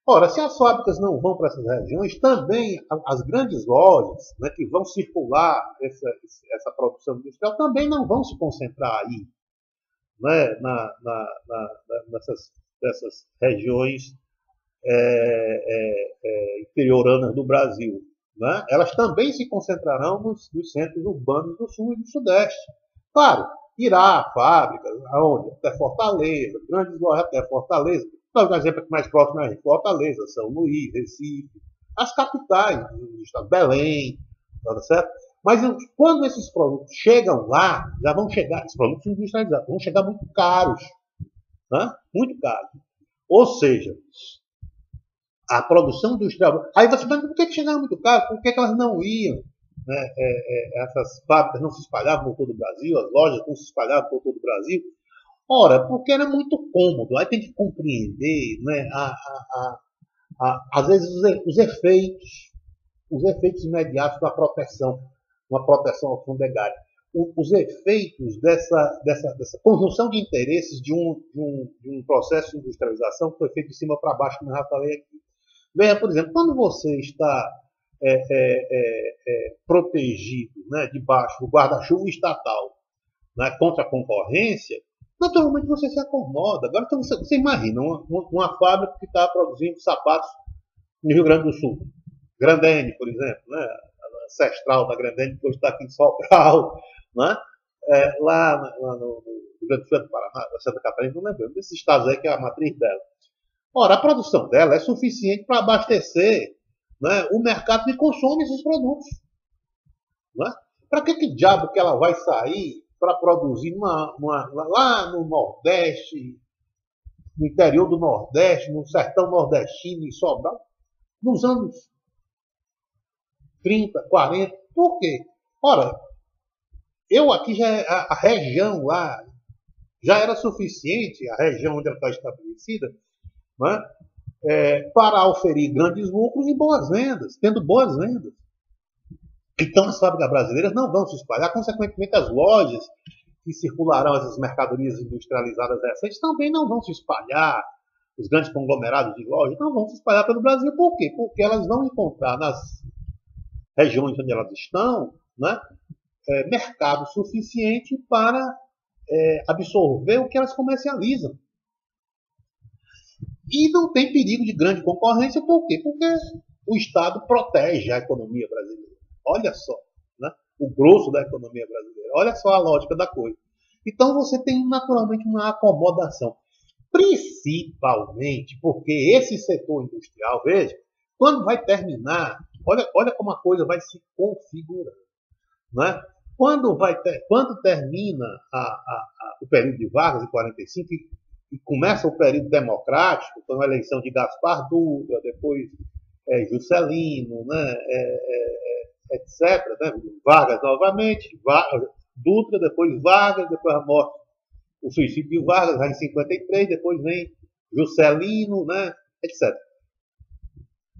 Ora, se as fábricas não vão para essas regiões, também as grandes lojas, né, que vão circular essa produção industrial também não vão se concentrar aí, né, nessas regiões interioranas do Brasil. Né? Elas também se concentrarão nos centros urbanos do Sul e do Sudeste. Claro, irá fábricas, aonde? Até Fortaleza, grandes lojas até Fortaleza. Então, exemplo mais próximo é Fortaleza, São Luís, Recife, as capitais do estado, Belém, tá certo? Mas quando esses produtos chegam lá, já vão chegar, esses produtos industrializados, vão chegar muito caros. Né? Muito caros. Ou seja, a produção industrial. Aí você pergunta por que chegaram muito caro? Por que elas não iam? Né? Essas fábricas não se espalhavam por todo o Brasil, as lojas não se espalhavam por todo o Brasil. Ora, porque era muito cômodo. Aí tem que compreender, né, às vezes, os efeitos imediatos da proteção, uma proteção alfandegária. Os efeitos dessa conjunção de interesses de um processo de industrialização que foi feito de cima para baixo, como eu já falei aqui. Veja, por exemplo, quando você está protegido, né, debaixo do guarda-chuva estatal, né, contra a concorrência, naturalmente você se acomoda. Agora, então, você imagina uma fábrica que está produzindo sapatos no Rio Grande do Sul. Grandene, por exemplo, né? A ancestral da Grandene, depois está aqui em Sobral, né? Lá no Rio Grande do Sul, Paraná, Santa Catarina, não lembro, desses estados aí que é a matriz dela. Ora, a produção dela é suficiente para abastecer, né, o mercado que consome esses produtos. Né? Para que diabo que ela vai sair para produzir lá no Nordeste, no interior do Nordeste, no sertão nordestino, em Sobral, nos anos 30, 40? Por quê? Ora, eu aqui a região lá já era suficiente, a região onde ela está estabelecida, né, para oferir grandes lucros e boas vendas, tendo boas vendas. Então as fábricas brasileiras não vão se espalhar, consequentemente as lojas que circularão essas mercadorias industrializadas recentes também não vão se espalhar, os grandes conglomerados de lojas não vão se espalhar pelo Brasil. Por quê? Porque elas vão encontrar nas regiões onde elas estão, né, mercado suficiente para absorver o que elas comercializam. E não tem perigo de grande concorrência, por quê? Porque o Estado protege a economia brasileira. Olha só, né? O grosso da economia brasileira. Olha só a lógica da coisa. Então você tem naturalmente uma acomodação. Principalmente porque esse setor industrial, veja, quando vai terminar, olha como a coisa vai se configurando. Né? Quando termina o período de Vargas, em 45, e começa o período democrático, com a eleição de Gaspar Dutra, depois Juscelino, né? etc. Né? Vargas novamente, Dutra, depois Vargas, depois a morte, o suicídio de Vargas, já em 53, depois vem Juscelino, né? etc.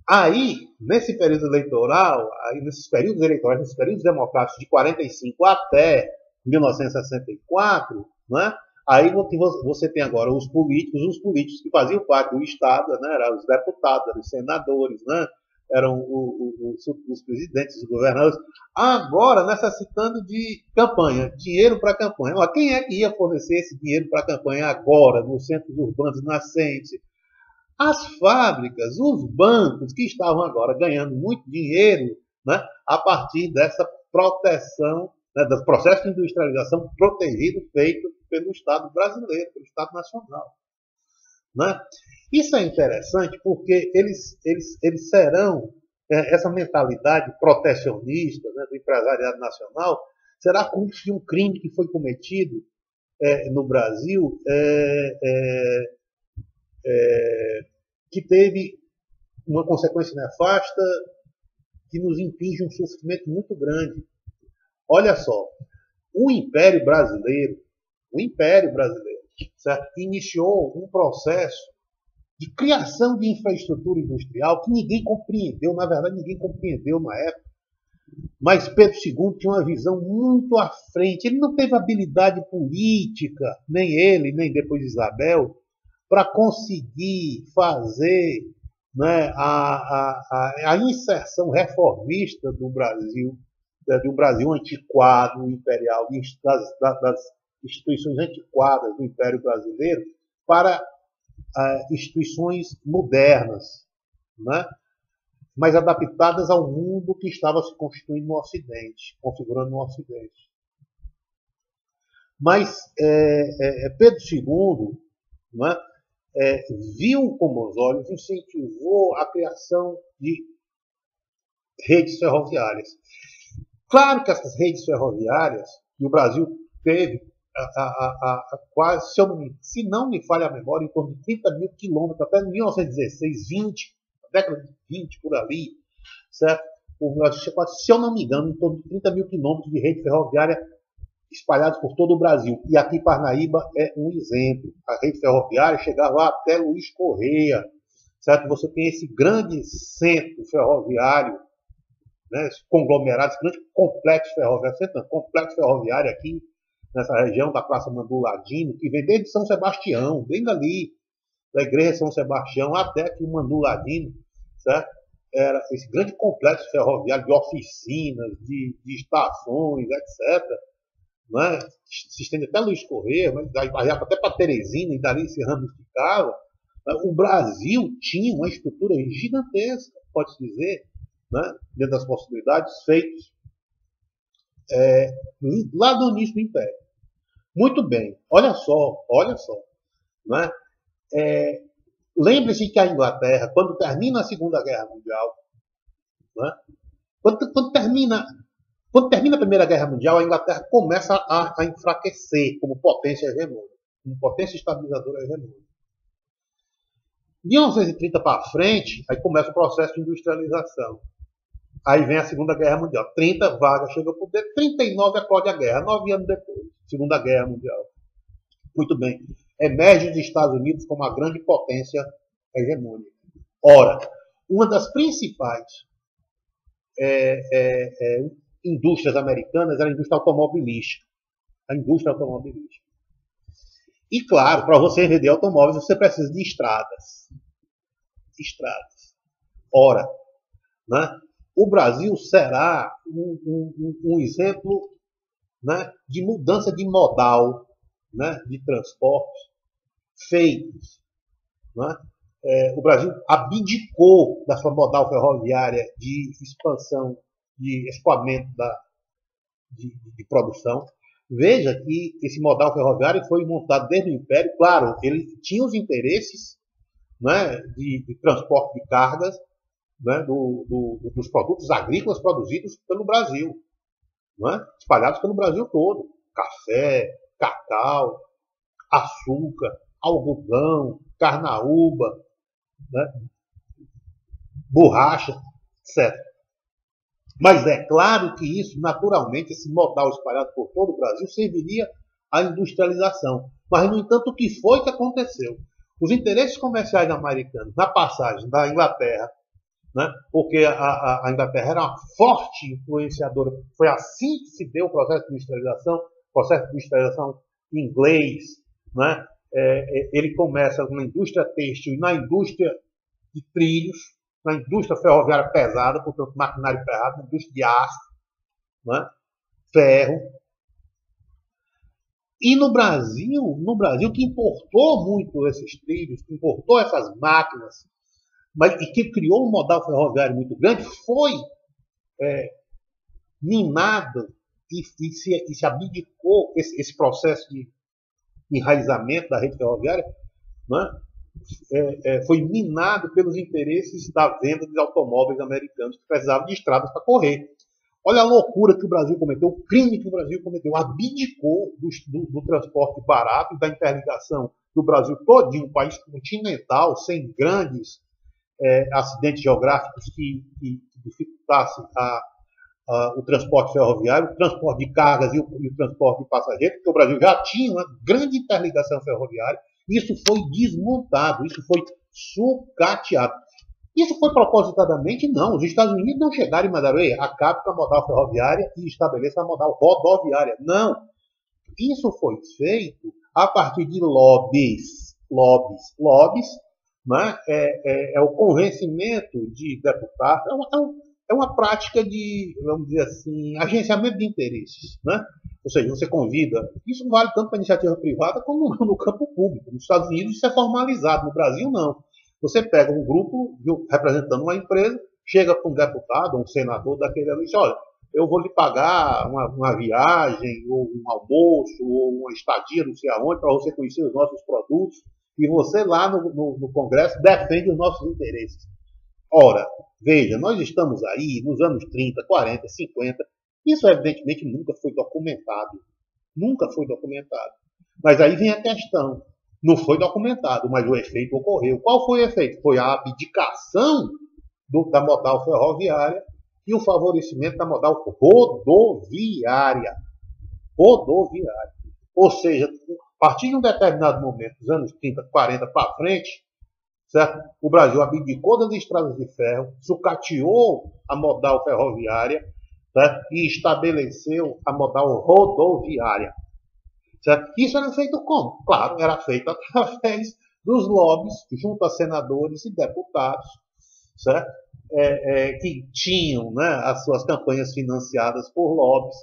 Aí, nesse período eleitoral, nesses períodos eleitorais, nesses períodos democráticos de 45 até 1964, né? Aí você tem agora os políticos que faziam parte do Estado, né? Eram os deputados, eram os senadores, né? Eram os presidentes, os governadores, agora necessitando de campanha, dinheiro para campanha. Mas quem é que ia fornecer esse dinheiro para campanha agora, nos centros urbanos nascentes? As fábricas, os bancos que estavam agora ganhando muito dinheiro, né, a partir dessa proteção, né, do processo de industrialização protegido feito pelo Estado brasileiro, pelo Estado nacional. Né? Isso é interessante porque eles serão, essa mentalidade protecionista, né, do empresariado nacional, será cúmplice de um crime que foi cometido no Brasil, que teve uma consequência nefasta que nos impinge um sofrimento muito grande. Olha só, o Império Brasileiro, certo? Iniciou um processo de criação de infraestrutura industrial que ninguém compreendeu, na verdade ninguém compreendeu na época, mas Pedro II tinha uma visão muito à frente. Ele não teve habilidade política, nem ele, nem depois Isabel, para conseguir fazer, né, a inserção reformista do Brasil, de um Brasil antiquado, imperial, das instituições antiquadas do Império Brasileiro, para instituições modernas, né, mas adaptadas ao mundo que estava se constituindo no Ocidente, configurando no Ocidente. Mas Pedro II, né, viu com bons olhos, incentivou a criação de redes ferroviárias. Claro que essas redes ferroviárias, que o Brasil teve quase, se não me falha a memória, em torno de 30 mil quilômetros, até 1916, 20, década de 20, por ali, certo? Se eu não me engano, em torno de 30 mil quilômetros de rede ferroviária espalhados por todo o Brasil. E aqui Parnaíba é um exemplo. A rede ferroviária chegava até Luiz Correia, certo? Você tem esse grande centro ferroviário, né? Esse conglomerado, esse grande complexo ferroviário aqui nessa região da Praça Manduladino, que vem desde São Sebastião, bem dali, da Igreja de São Sebastião até aqui o Manduladino, certo? Era esse grande complexo ferroviário de oficinas, de estações, etc., né? Se estende até Luiz Correia, mas até para Teresina, e dali se ramificava, O Brasil tinha uma estrutura gigantesca, pode-se dizer, né, dentro das possibilidades, feitos lá no início do Império. Muito bem, olha só. Né? Lembre-se que a Inglaterra, quando termina a Segunda Guerra Mundial, né, quando termina a Primeira Guerra Mundial, a Inglaterra começa a enfraquecer como potência hegemônica, como potência estabilizadora hegemônica. De 1930 para frente, aí começa o processo de industrialização. Aí vem a Segunda Guerra Mundial. 30 Vargas chega ao poder, 39 eclode a guerra, 9 anos depois, Segunda Guerra Mundial. Muito bem. Emerge os Estados Unidos como uma grande potência hegemônica. Ora, uma das principais indústrias americanas era a indústria automobilística. A indústria automobilística. E, claro, para você vender automóveis, você precisa de estradas. Estradas. Ora, né, o Brasil será um exemplo, né, de mudança de modal, né, de transporte feitos. Né? O Brasil abdicou da sua modal ferroviária de expansão, de escoamento de produção. Veja que esse modal ferroviário foi montado desde o Império. Claro, ele tinha os interesses, né, de transporte de cargas, né, dos produtos agrícolas produzidos pelo Brasil, né, espalhados pelo Brasil todo. Café, cacau, açúcar, algodão, carnaúba, né, borracha, etc. Mas é claro que isso, naturalmente, esse modal espalhado por todo o Brasil serviria à industrialização. Mas, no entanto, o que foi que aconteceu? Os interesses comerciais americanos na passagem da Inglaterra, né, porque a Inglaterra era uma forte influenciadora, foi assim que se deu o processo de industrialização inglês, né? Ele começa na indústria têxtil e na indústria de trilhos, na indústria ferroviária pesada, portanto, maquinário pesado, na indústria de aço, né, ferro. E no Brasil, que importou muito esses trilhos, que importou essas máquinas, e que criou um modal ferroviário muito grande, foi minado e se abdicou esse processo de enraizamento da rede ferroviária, né, foi minado pelos interesses da venda de automóveis americanos que precisavam de estradas para correr. Olha a loucura que o Brasil cometeu, o crime que o Brasil cometeu, abdicou do transporte barato e da interligação do Brasil todinho, um país continental, sem grandes acidentes geográficos que dificultassem o transporte ferroviário, o transporte de cargas e o transporte de passageiros, porque o Brasil já tinha uma grande interligação ferroviária. Isso foi desmontado, isso foi sucateado. Isso foi propositadamente? Não. Os Estados Unidos não chegaram e mandaram: acabe com a modal ferroviária e estabeleça a modal rodoviária. Não. Isso foi feito a partir de lobbies. Né? É o convencimento de deputados. É uma prática de, vamos dizer assim, agenciamento de interesses, né? Ou seja, você convida. Isso vale tanto para a iniciativa privada como no campo público. Nos Estados Unidos isso é formalizado, no Brasil não. Você pega um grupo representando uma empresa, chega para um deputado, um senador daquele ali e diz: olha, eu vou lhe pagar uma viagem, ou um almoço, ou uma estadia, não sei aonde, para você conhecer os nossos produtos, e você lá no Congresso defende os nossos interesses. Ora, veja, nós estamos aí nos anos 30, 40, 50. Isso, evidentemente, nunca foi documentado. Nunca foi documentado. Mas aí vem a questão. Não foi documentado, mas o efeito ocorreu. Qual foi o efeito? Foi a abdicação da modal ferroviária e o favorecimento da modal rodoviária. Rodoviária. Ou seja, a partir de um determinado momento, dos anos 30, 40 para frente, certo? O Brasil abdicou das estradas de ferro, sucateou a modal ferroviária, certo? E estabeleceu a modal rodoviária. Certo? Isso era feito como? Claro, era feito através dos lobbies, junto a senadores e deputados, certo? Que tinham, né, as suas campanhas financiadas por lobbies,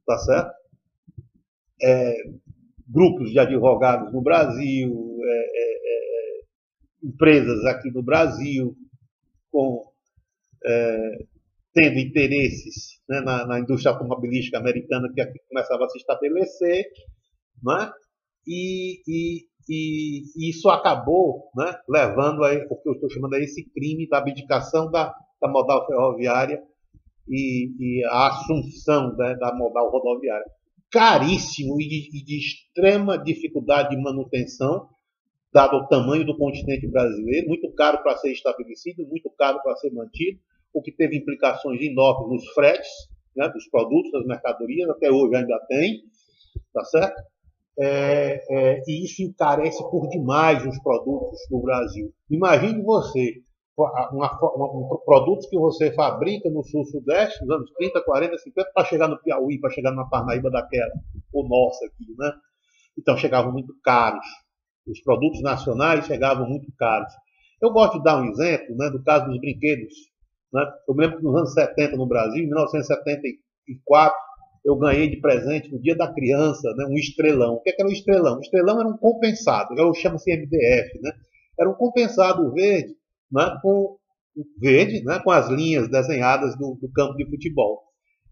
tá certo? Grupos de advogados no Brasil, empresas aqui no Brasil com, tendo interesses, né, na indústria automobilística americana que aqui começava a se estabelecer, né, e isso acabou, né, levando a o que eu estou chamando de esse crime da abdicação da modal ferroviária e a assunção, né, da modal rodoviária. Caríssimo e de extrema dificuldade de manutenção, dado o tamanho do continente brasileiro, muito caro para ser estabelecido, muito caro para ser mantido, o que teve implicações enormes nos fretes, né, dos produtos, das mercadorias, até hoje ainda tem, tá certo? E isso encarece por demais os produtos no Brasil. Imagine você, produtos que você fabrica no sul-sudeste, nos anos 30, 40, 50, para chegar no Piauí, para chegar na Parnaíba daquela, o nosso aqui, né? Então chegavam muito caros. Os produtos nacionais chegavam muito caros. Eu gosto de dar um exemplo, né, do caso dos brinquedos. Né? Eu me lembro que nos anos 70 no Brasil, em 1974, eu ganhei de presente no Dia da Criança, né, um estrelão. O que era um estrelão? O estrelão era um compensado, eu chamo-se MDF, né? Era um compensado verde, né, com as linhas desenhadas do campo de futebol.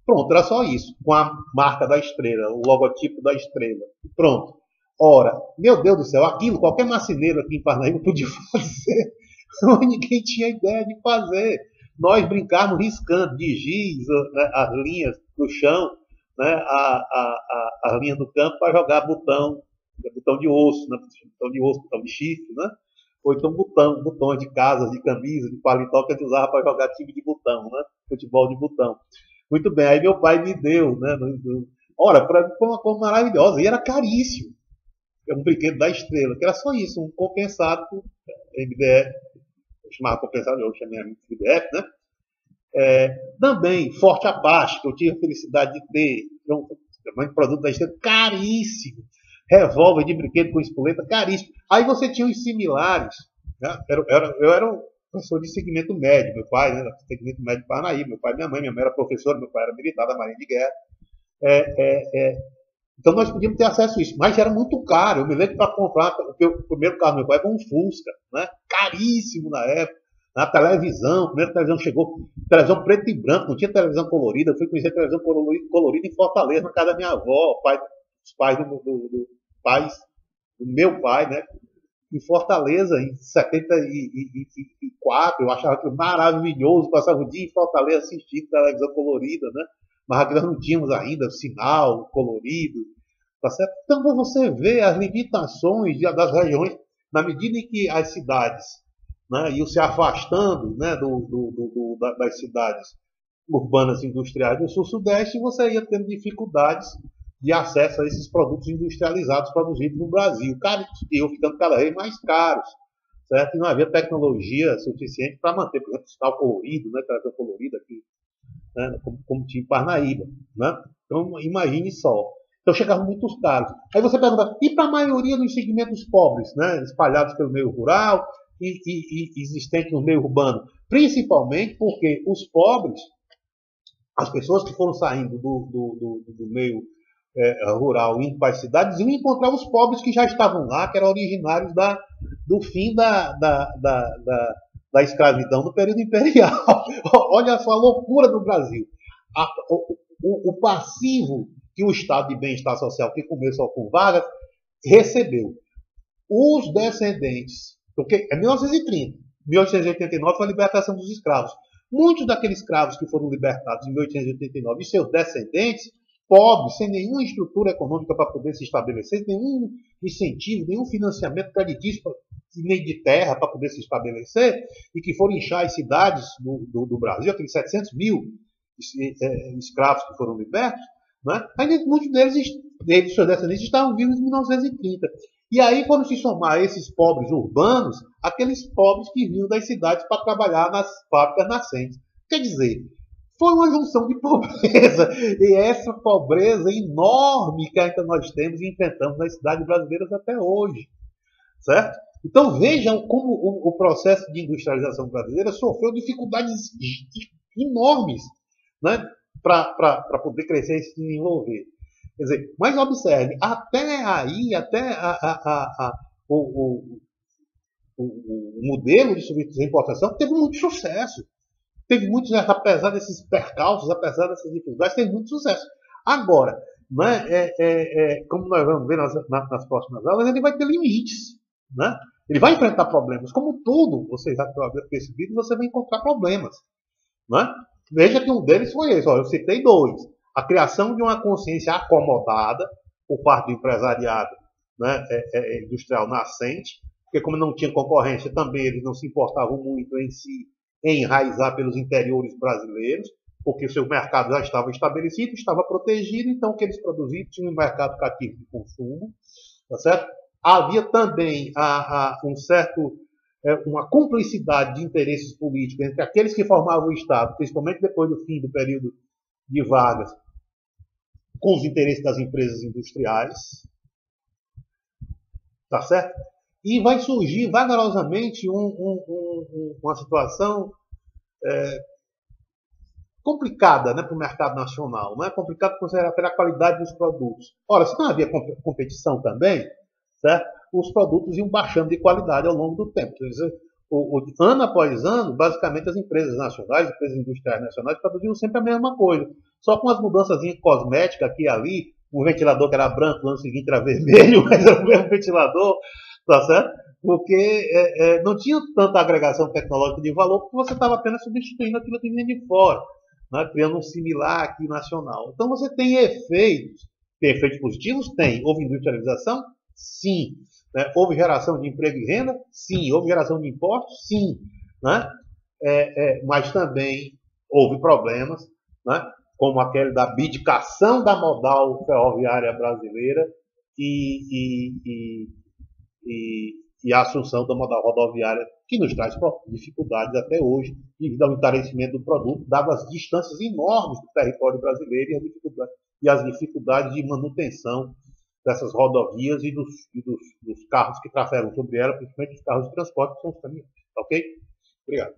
Pronto, era só isso, com a marca da estrela, o logotipo da estrela. Pronto. Ora, meu Deus do céu, aquilo qualquer marceneiro aqui em Parnaíba podia fazer, mas ninguém tinha ideia de fazer. Nós brincávamos riscando de giz, né, as linhas do chão, né, as linhas do campo para jogar botão de osso, né, botão de chifre, né, ou então botões de casas, de camisa, de paletó que a gente usava para jogar time de botão, né, futebol de botão. Muito bem, aí meu pai me deu, né, ora, para mim foi uma coisa maravilhosa, e era caríssimo. É um brinquedo da estrela, que era só isso, um compensado MDF, eu chamava compensado, eu chamei MDF, né? Também, Forte Apache, que eu tive a felicidade de ter, um produto da estrela caríssimo, revólver de brinquedo com espoleta, caríssimo. Aí você tinha os similares, né? Eu era um professor de segmento médio, meu pai, né? Segmento médio de Parnaíba, meu pai e minha mãe era professor, meu pai era militar da Marinha de Guerra. Então nós podíamos ter acesso a isso, mas era muito caro. Eu me lembro que para comprar o primeiro carro do meu pai foi um Fusca, né? Caríssimo na época. Na televisão, a primeira televisão chegou, televisão preto e branco, não tinha televisão colorida. Eu fui conhecer televisão colorida em Fortaleza, na casa da minha avó, os pais do meu pai, né? Em Fortaleza, em 74, eu achava aquilo maravilhoso, passava o dia em Fortaleza assistindo televisão colorida, né? Mas aqui nós não tínhamos ainda sinal colorido, tá certo? Então você vê as limitações das regiões, na medida em que as cidades, né, iam se afastando, né, das cidades urbanas industriais do sul-sudeste, você ia tendo dificuldades de acesso a esses produtos industrializados produzidos no Brasil, e iam ficando cada vez mais caros, certo? E não havia tecnologia suficiente para manter, por exemplo, sinal colorido, né, televisão colorida aqui, né, como tinha em Parnaíba, né? Então imagine só. Então chegavam muitos caros. Aí você pergunta, e para a maioria dos segmentos pobres, né, espalhados pelo meio rural e existentes no meio urbano? Principalmente porque os pobres, as pessoas que foram saindo do meio rural indo para as cidades, iam encontrar os pobres que já estavam lá, que eram originários do fim da escravidão no período imperial. Olha só a loucura do Brasil. O passivo que o Estado de Bem-Estar Social, que começou com Vargas, recebeu. Os descendentes, porque é 1930, 1889 foi a libertação dos escravos. Muitos daqueles escravos que foram libertados em 1889 e seus descendentes, pobres, sem nenhuma estrutura econômica para poder se estabelecer, nenhum incentivo, nenhum financiamento creditício, nem de terra para poder se estabelecer, e que foram inchar as cidades do Brasil, aqueles 700 mil escravos que foram libertos, né? Ainda muitos deles, seus descendentes, estavam vivos em 1930. E aí foram se somar esses pobres urbanos, aqueles pobres que vinham das cidades para trabalhar nas fábricas nascentes. Quer dizer, foi uma junção de pobreza. E essa pobreza enorme que ainda nós temos e enfrentamos nas cidades brasileiras até hoje. Certo? Então vejam como o processo de industrialização brasileira sofreu dificuldades enormes, né, para poder crescer e se desenvolver. Quer dizer, mas observe, até aí, até o modelo de substituição e importação teve muito sucesso. Teve muito sucesso, apesar desses percalços, apesar dessas dificuldades, teve muito sucesso. Agora, né, como nós vamos ver nas próximas aulas, ele vai ter limites. Né? Ele vai enfrentar problemas. Como tudo, vocês já devem ter percebido, você vai encontrar problemas. Né? Veja que um deles foi esse. Eu citei dois. A criação de uma consciência acomodada por parte do empresariado, né, industrial nascente, porque como não tinha concorrência, também eles não se importavam muito em se enraizar pelos interiores brasileiros, porque o seu mercado já estava estabelecido, estava protegido, então o que eles produziam tinha um mercado cativo de consumo, tá certo? Havia também uma cumplicidade de interesses políticos entre aqueles que formavam o Estado, principalmente depois do fim do período de Vargas, com os interesses das empresas industriais, tá certo? E vai surgir vagarosamente uma situação complicada, né, para o mercado nacional, não é complicado pela qualidade dos produtos. Ora, se não havia competição também, certo? Os produtos iam baixando de qualidade ao longo do tempo. Quer dizer, ano após ano, basicamente as empresas nacionais, as empresas industriais nacionais produziam sempre a mesma coisa, só com as mudanças cosméticas aqui e ali, um ventilador que era branco, no ano seguinte era vermelho, mas era o mesmo ventilador, tá certo? Porque não tinha tanta agregação tecnológica de valor, porque você estava apenas substituindo aquilo que vinha de fora, né? Criando um similar aqui nacional. Então você tem efeitos positivos? Tem. Houve industrialização? Sim. Né? Houve geração de emprego e renda? Sim. Houve geração de impostos? Sim. Né? Mas também houve problemas, né? Como aquele da abdicação da modal ferroviária brasileira e a assunção da modal rodoviária, que nos traz dificuldades até hoje, devido ao encarecimento do produto, dadas as distâncias enormes do território brasileiro e as dificuldades de manutenção dessas rodovias e dos carros que trafegam sobre ela, principalmente os carros de transporte, que são os caminhões. Ok? Obrigado.